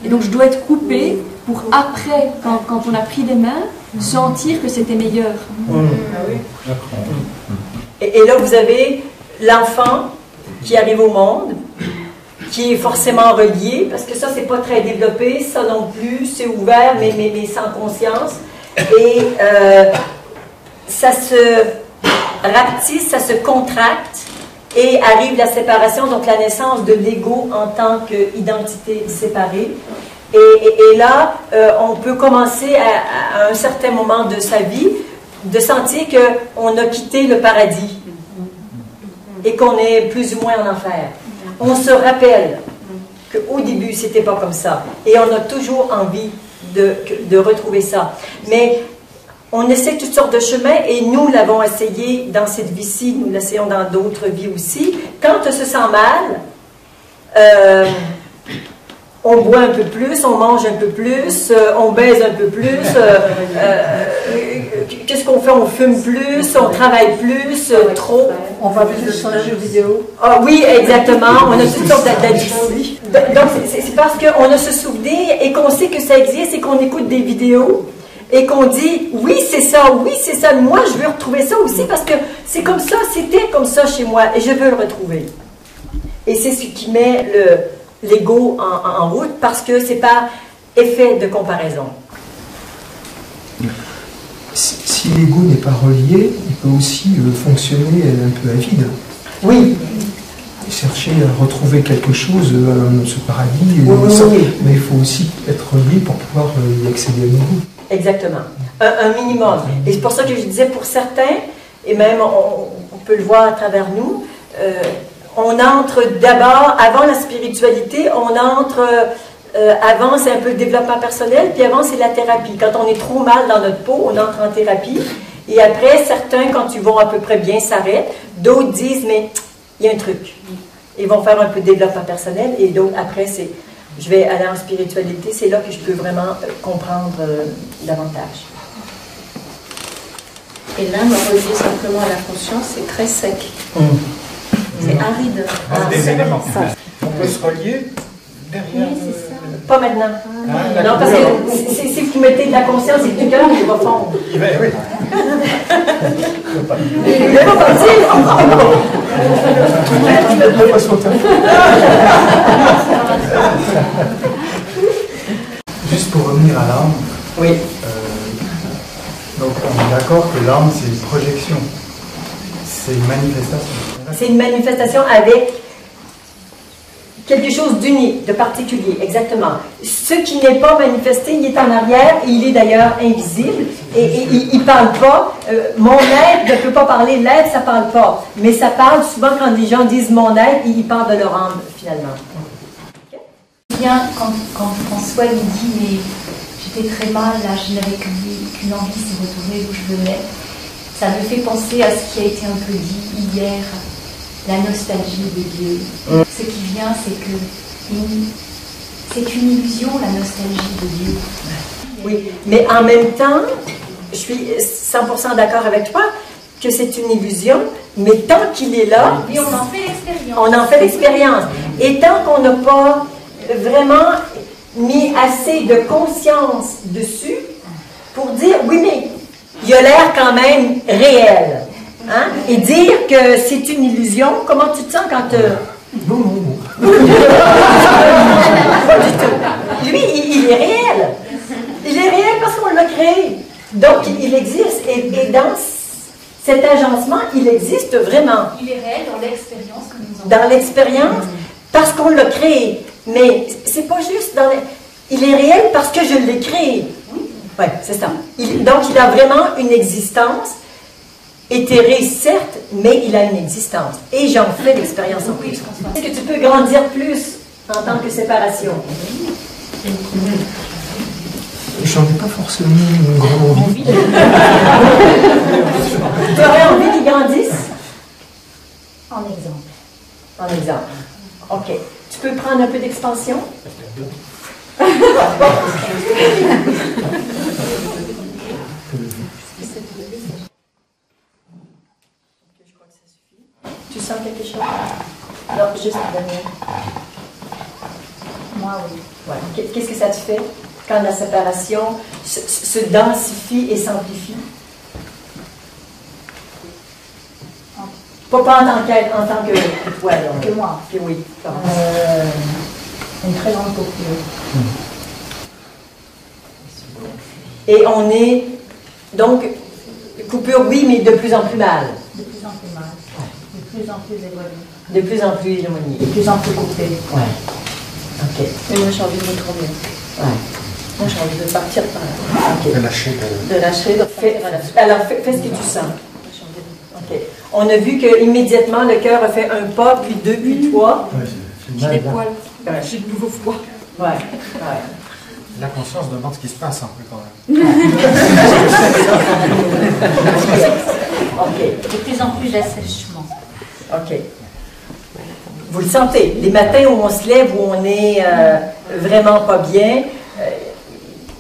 Et donc je dois être coupée pour après, quand on a pris des mains, sentir que c'était meilleur. Et là, vous avez l'enfant qui arrive au monde, qui est forcément relié, parce que ça, c'est pas très développé, ça non plus, c'est ouvert, mais sans conscience. Et ça se rapetisse, ça se contracte, et arrive la séparation, donc la naissance de l'ego en tant qu'identité séparée. Et là, on peut commencer à un certain moment de sa vie de sentir qu'on a quitté le paradis et qu'on est plus ou moins en enfer. On se rappelle qu'au début, c'était pas comme ça. Et on a toujours envie de retrouver ça. Mais on essaie toutes sortes de chemins et nous l'avons essayé dans cette vie-ci, nous l'essayons dans d'autres vies aussi. Quand on se sent mal, on boit un peu plus, on mange un peu plus, on baise un peu plus. Qu'est-ce qu'on fait? On fume plus, on travaille plus, trop. On va plus sur les jeux vidéo. Ah, oui, exactement. On a toutes sortes d'addictions. Donc, c'est parce qu'on a ce souvenir et qu'on sait que ça existe et qu'on écoute des vidéos et qu'on dit « oui, c'est ça, moi, je veux retrouver ça aussi parce que c'est comme ça, c'était comme ça chez moi et je veux le retrouver. » Et c'est ce qui met l'ego en route parce que c'est par effet de comparaison. Si l'ego n'est pas relié, il peut aussi fonctionner un peu à vide. Oui. Chercher à retrouver quelque chose, ce paradis, mais il faut aussi être relié pour pouvoir y accéder à nouveau. Exactement. Un minimum. Et c'est pour ça que je disais pour certains, et même on peut le voir à travers nous, on entre d'abord, avant la spiritualité, on entre, avant c'est un peu le développement personnel, puis avant c'est la thérapie. Quand on est trop mal dans notre peau, on entre en thérapie. Et après, certains, quand ils vont à peu près bien, s'arrêtent. D'autres disent, mais il y a un truc. Ils vont faire un peu de développement personnel. Et d'autres, après, c'est, je vais aller en spiritualité. C'est là que je peux vraiment comprendre davantage. Et l'âme reliée simplement à la conscience, c'est très sec. C'est aride. Des éléments. On peut se relier derrière. Oui, c'est ça. Pas maintenant. Non, parce que si vous mettez de la conscience et du cœur, il va fondre. Oui. Il ne va pas partir. Juste pour revenir à l'âme. Oui. Donc on est d'accord que l'âme c'est une projection. C'est une manifestation. C'est une manifestation avec quelque chose d'unique, de particulier, exactement. Ce qui n'est pas manifesté, il est en arrière et il est d'ailleurs invisible et il ne parle pas. Mon être ne peut pas parler, l'être ça ne parle pas. Mais ça parle souvent quand les gens disent mon être, ils parlent de leur âme finalement. Bien, quand François lui dit mais j'étais très mal, là je n'avais qu'une envie, c'est de retrouver où je venais. Ça me fait penser à ce qui a été un peu dit hier, la nostalgie de Dieu. Ce qui vient, c'est que c'est une illusion, la nostalgie de Dieu. Oui, mais en même temps, je suis 100% d'accord avec toi que c'est une illusion, mais tant qu'il est là, et on en fait l'expérience. On en fait l'expérience. Et tant qu'on n'a pas vraiment mis assez de conscience dessus pour dire, oui, mais il a l'air quand même réel. Hein? Et dire que c'est une illusion, comment tu te sens quand... Non. Pas du tout. Lui, il est réel. Il est réel parce qu'on l'a créé. Donc, il existe. Et dans cet agencement, il existe vraiment. Il est réel dans l'expérience que nous avons. Dans l'expérience, parce qu'on l'a créé. Mais c'est pas juste dans il est réel parce que je l'ai créé. Oui, c'est ça. Donc, il a vraiment une existence éthérée, certes, mais il a une existence. Et j'en fais l'expérience en plus. Est-ce que tu peux grandir plus en tant que séparation? J'en ai pas forcément une grande envie. Tu aurais envie qu'il grandisse? En exemple. En exemple. OK. Tu peux prendre un peu d'expansion? Tu sens quelque chose? Non, juste Daniel. Moi, oui. Ouais. Qu'est-ce que ça te fait quand la séparation se densifie et s'amplifie? Pas en tant que toi, là. Que moi. Que oui. Une très grande coupure. Et on est donc coupure, oui, mais de plus en plus mal. De plus en plus mal. De plus en plus éloigné. De plus en plus éloigné. De plus en plus coupée. Ouais. OK. Mais moi, j'ai envie de retourner. Ouais. Moi, j'ai envie de partir par là. OK. De lâcher De lâcher, de Fais ce que tu sens. OK. On a vu que immédiatement le cœur a fait un pas, puis deux, puis trois. J'ai des poils. Ouais. J'ai de nouveau froid. Ouais. Ouais. La conscience demande ce qui se passe un peu quand même. OK. De plus en plus d'assèchement. OK. Vous le sentez. Les matins où on se lève, où on est vraiment pas bien,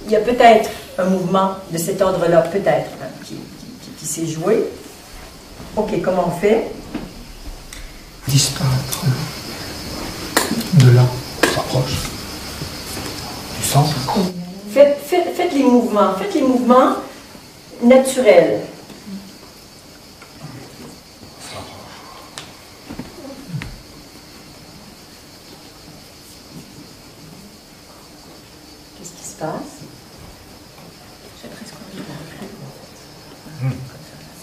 il y a peut-être un mouvement de cet ordre-là, peut-être, hein, qui s'est joué. OK, comment on fait? Disparaître de là, on s'approche. Du sens? Faites les mouvements. Faites les mouvements naturels. Qu'est-ce qui se passe? J'ai presque envie de rentrer.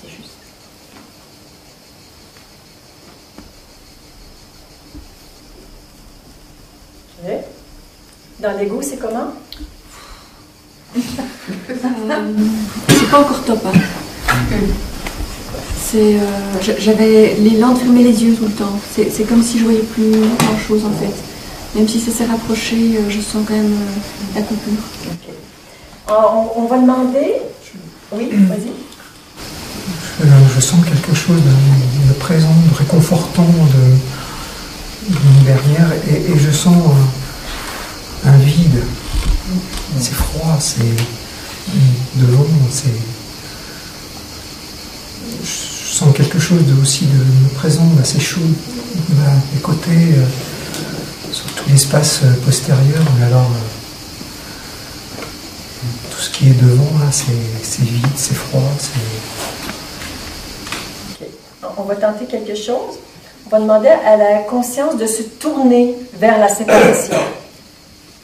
C'est juste. OK. Dans l'ego, c'est comment? C'est pas encore top. Hein. J'avais l'élan de fermer les yeux tout le temps. C'est comme si je voyais plus grand chose en fait. Même si ça s'est rapproché, je sens quand même la coupure. OK. Alors, on va demander. Oui, vas-y. Je sens quelque chose de présent, de réconfortant de derrière, et je sens un vide. C'est froid, c'est devant, je sens quelque chose aussi de présent, d'assez chaud, des côtés, sur tout l'espace postérieur, mais alors tout ce qui est devant, là, c'est vide, c'est froid, OK. On va tenter quelque chose. On va demander à la conscience de se tourner vers la séparation.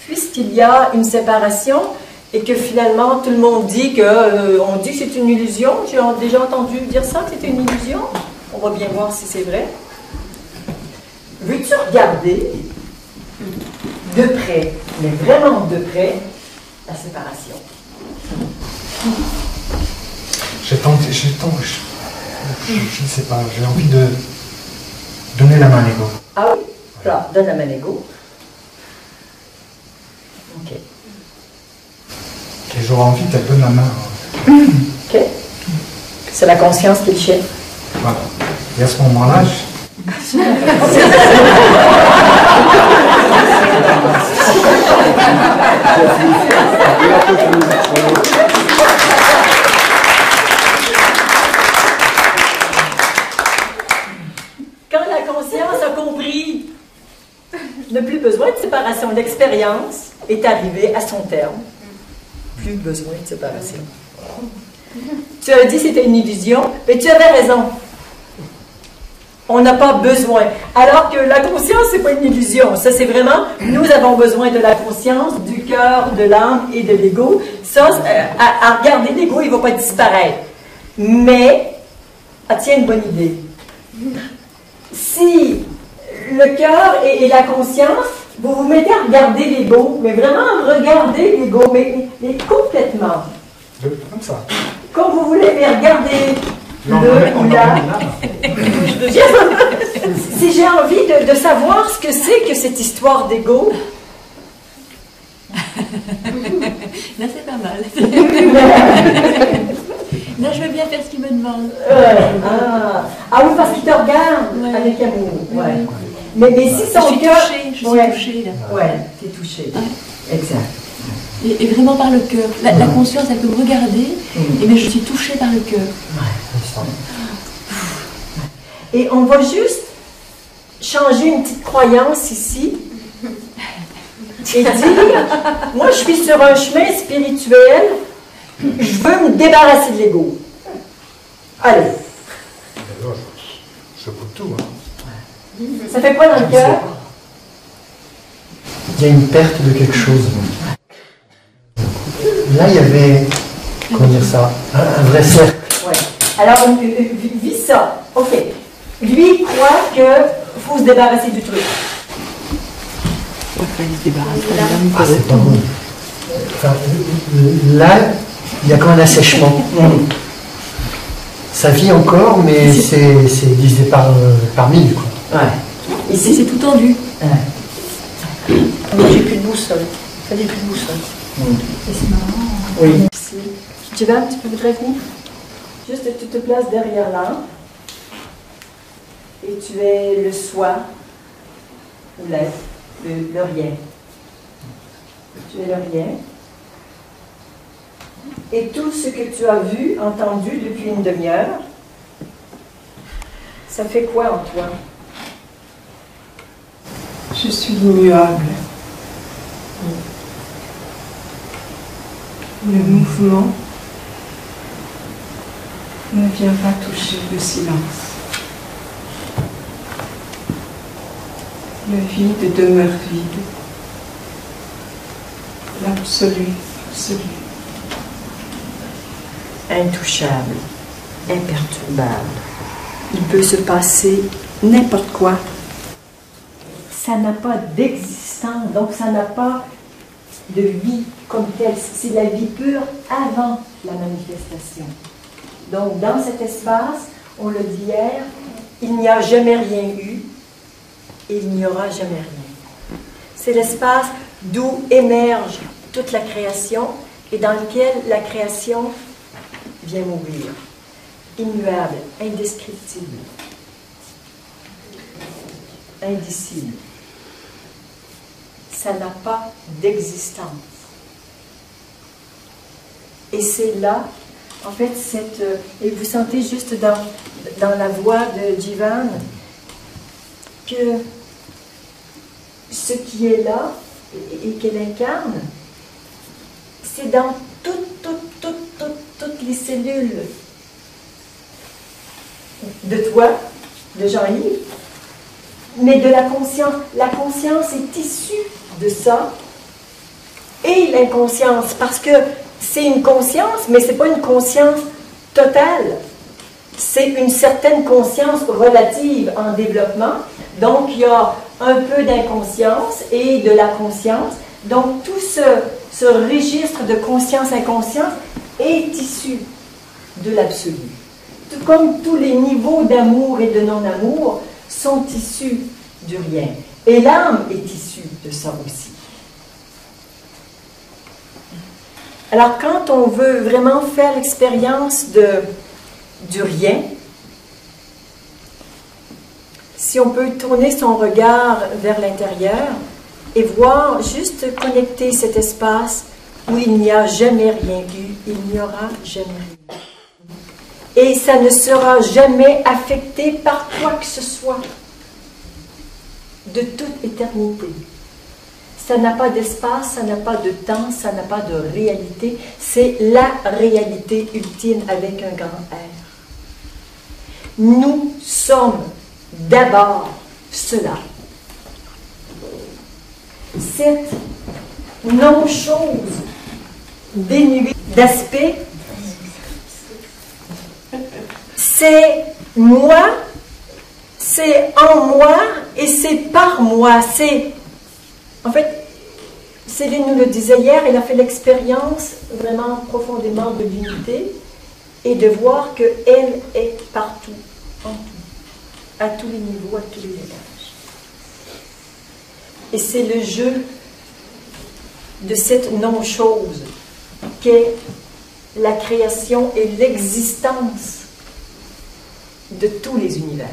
Puisqu'il y a une séparation et que finalement tout le monde dit que on dit que c'est une illusion. J'ai déjà entendu dire ça, que c'était une illusion. On va bien voir si c'est vrai. Veux-tu regarder de près, mais vraiment de près, la séparation? Je ne sais pas, j'ai envie de donner la main à l'ego. Ah oui? Là, donne la main à l'ego. OK. Et j'aurais envie qu'elle donne la main. OK. C'est la conscience qui le chef. Voilà. Et à ce moment-là, Quand la conscience a compris, n'a plus besoin de séparation, l'expérience est arrivée à son terme. Plus besoin de séparation. Tu as dit que c'était une illusion, mais tu avais raison. On n'a pas besoin. Alors que la conscience, c'est pas une illusion. Ça, c'est vraiment, nous avons besoin de la conscience, du cœur, de l'âme et de l'ego. Ça, à regarder l'ego, il ne va pas disparaître. Mais, tiens, une bonne idée. Si le cœur et la conscience, vous vous mettez à regarder l'ego, mais vraiment regarder l'ego, mais complètement. Comme ça. Comme vous voulez, mais regardez le ou là. Si j'ai envie de savoir ce que c'est que cette histoire d'ego. Là, c'est pas mal. Là, je veux bien faire ce qu'il me demande. Ah oui, parce qu'il te regarde avec amour. Ouais. Mais si son cœur. Je suis touchée, là. Ouais, t'es touchée. Exact. Et vraiment par le cœur. La conscience, elle peut me regarder, et mais je suis touchée par le cœur. Et on va juste changer une petite croyance ici et dire, moi je suis sur un chemin spirituel, je veux me débarrasser de l'ego. Allez. Je coupe tout. Hein. Ça fait quoi dans le cœur? Il y a une perte de quelque chose. Là, il y avait, comment dire ça, un vrai cercle. Ouais. Alors, vis ça. Ok. Lui croit qu'il faut se débarrasser du truc. Ah, c'est pas bon. Enfin, là, il y a comme un assèchement. Ça vit encore, mais c'est divisé par 1000, quoi. Ouais. Ici, c'est tout tendu. Moi, j'ai plus de boussole. Ça dit plus de boussole. C'est marrant. Oui. Tu voudrais venir? Juste, tu te places derrière là. Et tu es le soi, ou l'être, le rien. Tu es le rien. Et tout ce que tu as vu, entendu depuis une demi-heure, ça fait quoi en toi? Je suis immuable. Le mouvement ne vient pas toucher le silence. Le vide demeure vide. L'absolu, absolu. Intouchable, imperturbable. Il peut se passer n'importe quoi. Ça n'a pas d'existence, donc ça n'a pas de vie comme telle. C'est la vie pure avant la manifestation. Donc dans cet espace, on le dit hier, il n'y a jamais rien eu et il n'y aura jamais rien. C'est l'espace d'où émerge toute la création et dans lequel la création vient mourir. Immuable, indescriptible, indicible. Ça n'a pas d'existence. Et c'est là, en fait, et vous sentez juste dans la voix de Jivan que ce qui est là et qu'elle incarne, c'est dans toutes les cellules de toi, de Jean-Yves, mais de la conscience. La conscience est issue de ça et l'inconscience, parce que c'est une conscience, mais ce n'est pas une conscience totale. C'est une certaine conscience relative en développement. Donc, il y a un peu d'inconscience et de la conscience. Donc, tout ce registre de conscience-inconscience est issu de l'absolu. Tout comme tous les niveaux d'amour et de non-amour sont issus du rien. Et l'âme est issue de ça aussi. Alors, quand on veut vraiment faire l'expérience du rien, si on peut tourner son regard vers l'intérieur et voir, juste connecter cet espace où il n'y a jamais rien eu, il n'y aura jamais rien. Et ça ne sera jamais affecté par quoi que ce soit, de toute éternité. Ça n'a pas d'espace, ça n'a pas de temps, ça n'a pas de réalité. C'est la réalité ultime avec un grand R. Nous sommes d'abord cela. Cette non-chose dénuée d'aspect, c'est moi, c'est en moi et c'est par moi. En fait, Céline nous le disait hier, elle a fait l'expérience vraiment profondément de l'unité et de voir qu'elle est partout, en tout, à tous les niveaux, à tous les étages. Et c'est le jeu de cette non-chose qu'est la création et l'existence de tous les univers.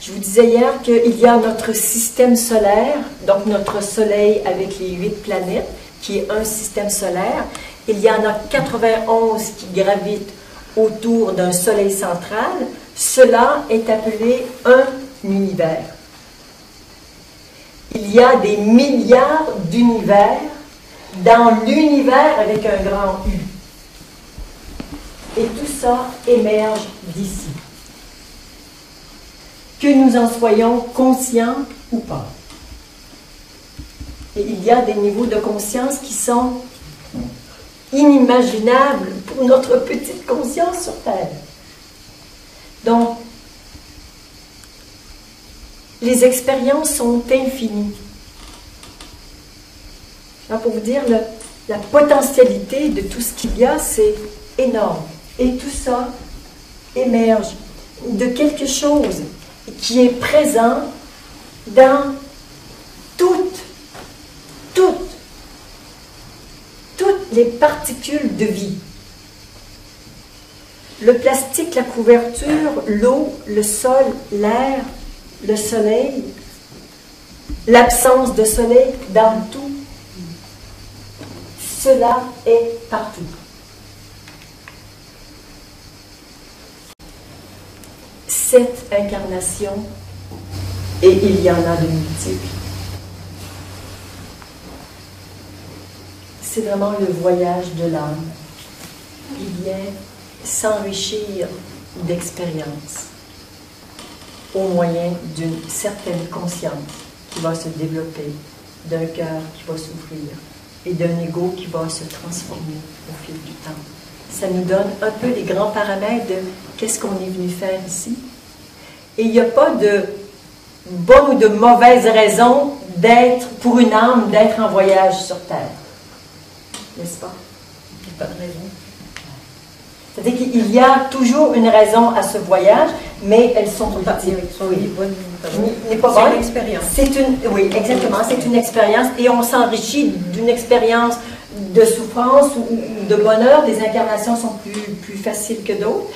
Je vous disais hier qu'il y a notre système solaire, donc notre Soleil avec les 8 planètes, qui est un système solaire. Il y en a 91 qui gravitent autour d'un Soleil central. Cela est appelé un univers. Il y a des milliards d'univers dans l'univers avec un grand U. Et tout ça émerge d'ici. Que nous en soyons conscients ou pas. Et il y a des niveaux de conscience qui sont inimaginables pour notre petite conscience sur Terre. Donc, les expériences sont infinies. Alors pour vous dire, la potentialité de tout ce qu'il y a, c'est énorme. Et tout ça émerge de quelque chose qui est présent dans toutes les particules de vie. Le plastique, la couverture, l'eau, le sol, l'air, le soleil, l'absence de soleil dans tout. Cela est partout. Cette incarnation, et il y en a de multiples, c'est vraiment le voyage de l'âme. Il vient s'enrichir d'expérience au moyen d'une certaine conscience qui va se développer, d'un cœur qui va s'ouvrir et d'un ego qui va se transformer au fil du temps. Ça nous donne un peu les grands paramètres de qu'est-ce qu'on est venu faire ici. Et il n'y a pas de bonne ou de mauvaise raison d'être, pour une âme, d'être en voyage sur Terre. N'est-ce pas? Il n'y a pas de raison. C'est-à-dire qu'il y a toujours une raison à ce voyage, mais elles sont parties. N'est pas bonne. C'est une expérience. Oui, exactement. C'est une expérience et on s'enrichit d'une expérience de souffrance ou de bonheur. Des incarnations sont plus faciles que d'autres.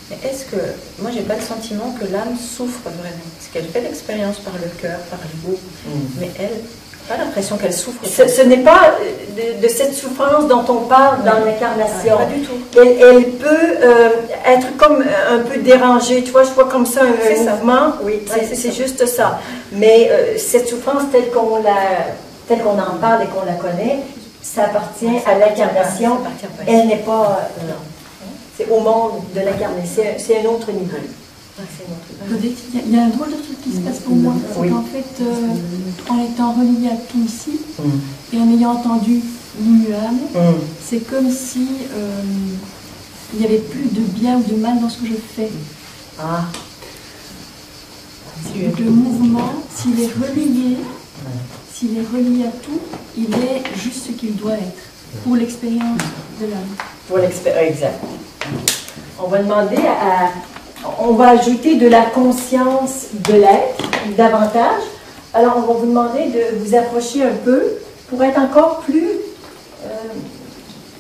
Mais est-ce que, moi j'ai pas le sentiment que l'âme souffre vraiment, parce qu'elle fait l'expérience par le cœur, par l'ego, mais elle, pas l'impression qu'elle souffre. Ce n'est pas de cette souffrance dont on parle dans l'incarnation. Pas du tout. Elle peut être comme un peu dérangée. Tu vois, je vois comme ça un mouvement. Oui, c'est juste ça. Mais cette souffrance telle qu'on en parle et qu'on la connaît, ça appartient à l'incarnation. Elle n'est pas... c'est au monde de l'incarnation. C'est un autre niveau. Il y a un drôle de truc qui se passe pour moi. C'est qu'en fait, en étant relié à tout ici, et en ayant entendu l'immuable, c'est comme si il n'y avait plus de bien ou de mal dans ce que je fais. Donc le mouvement, s'il est relié à tout, il est juste ce qu'il doit être pour l'expérience de l'âme. Pour l'expérience, exact. On va demander on va ajouter de la conscience de l'être, davantage. Alors, on va vous demander de vous approcher un peu pour être encore plus...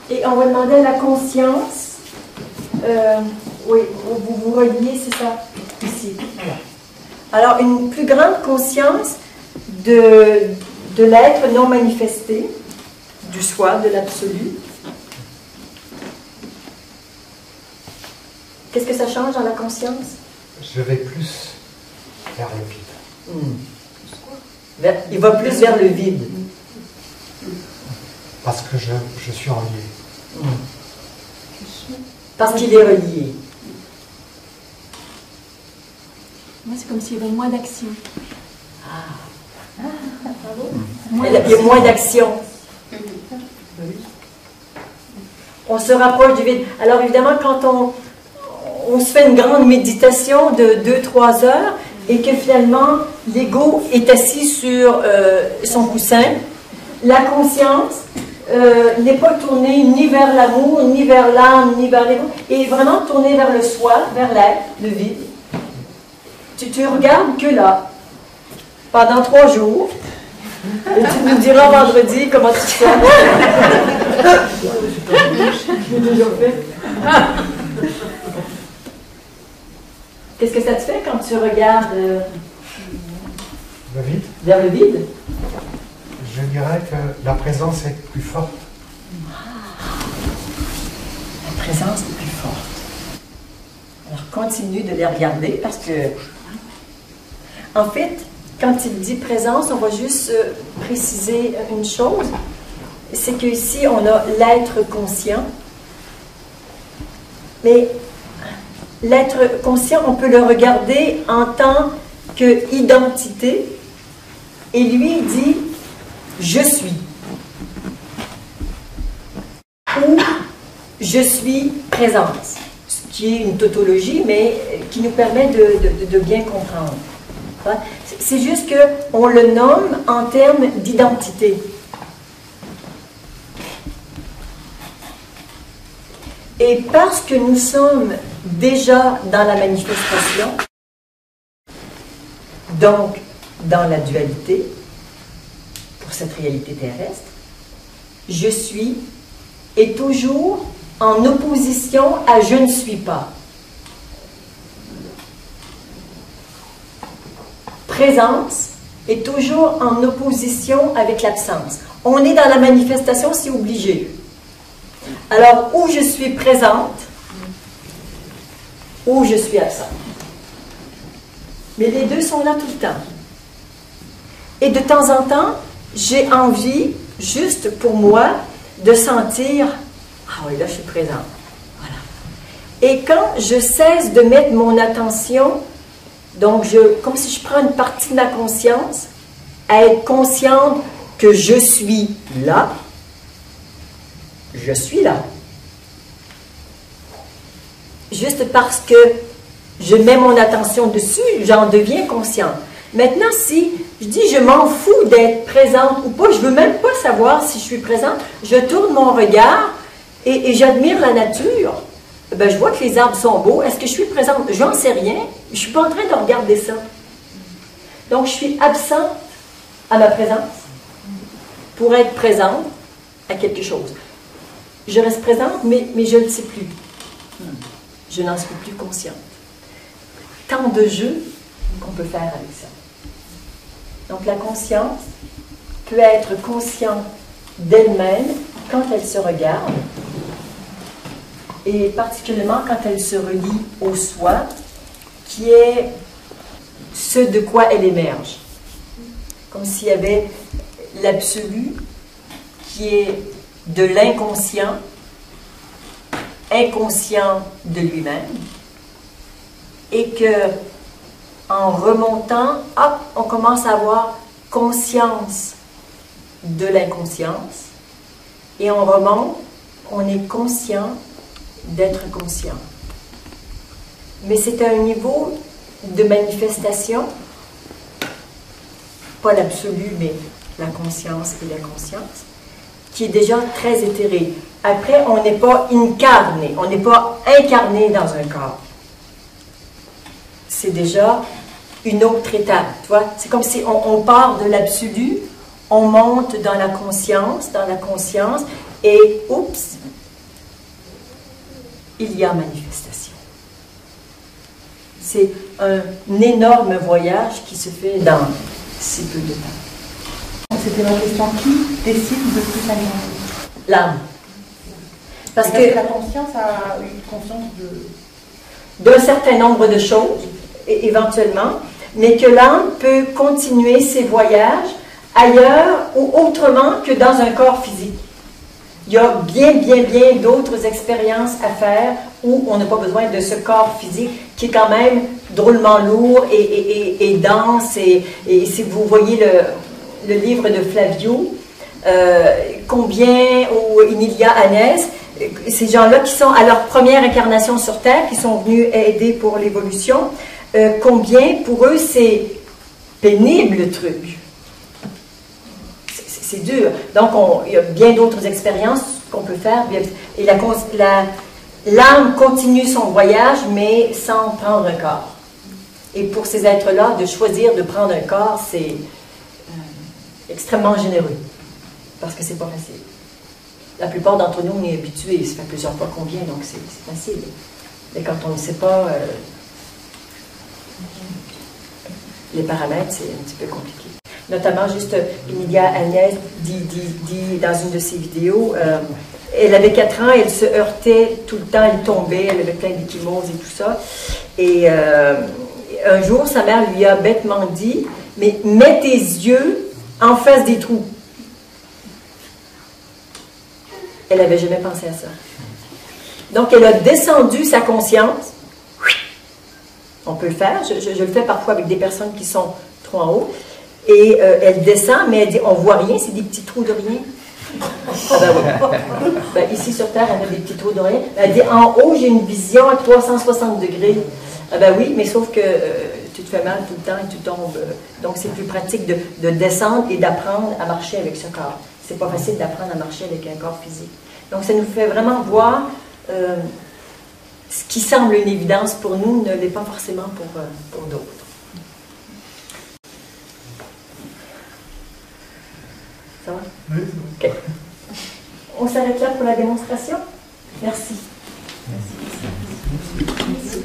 et on va demander à la conscience... oui, vous vous reliez, c'est ça, ici. Alors, une plus grande conscience de l'être non manifesté, du soi, de l'absolu. Qu'est-ce que ça change dans la conscience? Je vais plus vers le vide. Il va plus vers le vide. Parce que je suis relié. Parce qu'il est relié. Moi, c'est comme s'il y avait moins d'action. Il y a moins d'action. On se rapproche du vide. Alors évidemment, quand on se fait une grande méditation de 2-3 heures et que finalement l'ego est assis sur son coussin, la conscience n'est pas tournée ni vers l'amour, ni vers l'âme, ni vers l'ego, et vraiment tournée vers le soi, vers l'être, le vide. Tu regardes que là, pendant 3 jours, et tu nous diras vendredi comment tu te fais. J'ai déjà fait. Qu'est-ce que ça te fait quand tu regardes Le vide. vers le vide? Je dirais que la présence est plus forte. La présence est plus forte. Alors continue de les regarder parce que, en fait, quand il dit présence, on va juste préciser une chose. C'est qu'ici, on a l'être conscient. Mais l'être conscient, on peut le regarder en tant qu'identité. Et lui, il dit « je suis ». Ou « je suis présence », ce qui est une tautologie, mais qui nous permet de bien comprendre. C'est juste qu'on le nomme en termes d'identité. Et parce que nous sommes déjà dans la manifestation, donc dans la dualité, pour cette réalité terrestre, je suis est toujours en opposition à je ne suis pas. Présence est toujours en opposition avec l'absence. On est dans la manifestation, c'est obligé. Alors, où je suis présente, ou je suis absente. Mais les deux sont là tout le temps. Et de temps en temps, j'ai envie, juste pour moi, de sentir « Ah oui, là, je suis présente. » Voilà. Et quand je cesse de mettre mon attention, donc comme si je prends une partie de ma conscience, à être consciente que je suis là, je suis là. Juste parce que je mets mon attention dessus, j'en deviens consciente. Maintenant, si je dis je m'en fous d'être présente ou pas, je ne veux même pas savoir si je suis présente, je tourne mon regard et j'admire la nature. Ben, je vois que les arbres sont beaux. Est-ce que je suis présente? J'en sais rien. Je ne suis pas en train de regarder ça. Donc, je suis absente à ma présence pour être présente à quelque chose. Je reste présente, mais je ne le sais plus. Je n'en suis plus consciente. Tant de jeux qu'on peut faire avec ça. Donc la conscience peut être consciente d'elle-même quand elle se regarde, et particulièrement quand elle se relie au soi, qui est ce de quoi elle émerge. Comme s'il y avait l'absolu qui est de l'inconscient, inconscient de lui-même, et que en remontant, hop, on commence à avoir conscience de l'inconscience, et on remonte, on est conscient d'être conscient. Mais c'est un niveau de manifestation, pas l'absolu, mais la conscience et la conscience, qui est déjà très éthéré. Après, on n'est pas incarné, on n'est pas incarné dans un corps. C'est déjà une autre étape. Tu vois? C'est comme si on part de l'absolu, on monte dans la conscience, et oups, il y a manifestation. C'est un énorme voyage qui se fait dans si peu de temps. C'était ma question. Qui décide de plus s'alimenter? L'âme. Parce que la conscience a une conscience d'un certain nombre de choses, éventuellement, mais que l'âme peut continuer ses voyages ailleurs ou autrement que dans un corps physique. Il y a bien d'autres expériences à faire où on n'a pas besoin de ce corps physique qui est quand même drôlement lourd et dense. Et si vous voyez le livre de Flavio, combien, ou Emilia Hannes, ces gens-là qui sont à leur première incarnation sur Terre, qui sont venus aider pour l'évolution, combien pour eux c'est pénible le truc. C'est dur. Donc, il y a bien d'autres expériences qu'on peut faire. Et l'âme continue son voyage, mais sans prendre un corps. Et pour ces êtres-là, de choisir de prendre un corps, c'est extrêmement généreux. Parce que c'est pas facile. La plupart d'entre nous, on est habitués. Ça fait plusieurs fois qu'on vient, donc c'est facile. Mais quand on ne sait pas les paramètres, c'est un petit peu compliqué. Notamment, juste, Emilia Agnès dit dans une de ses vidéos, elle avait 4 ans, elle se heurtait tout le temps, elle tombait, elle avait plein d'échymoses et tout ça. Et un jour, sa mère lui a bêtement dit, mais mets tes yeux en face des trous. Elle n'avait jamais pensé à ça. Donc, elle a descendu sa conscience. On peut le faire, je le fais parfois avec des personnes qui sont trop en haut. Et elle descend, mais elle dit, on voit rien, c'est des petits trous de rien. Ah ben oui. Ben, ici sur Terre, elle a des petits trous de rien. Elle dit, en haut, j'ai une vision à 360 degrés. Ah ben oui, mais sauf que tu te fais mal tout le temps et tu tombes. Donc c'est plus pratique de descendre et d'apprendre à marcher avec ce corps. C'est pas facile d'apprendre à marcher avec un corps physique. Donc ça nous fait vraiment voir ce qui semble une évidence pour nous ne l'est pas forcément pour d'autres. Ça va? Oui, c'est bon. OK. On s'arrête là pour la démonstration. Merci. Merci.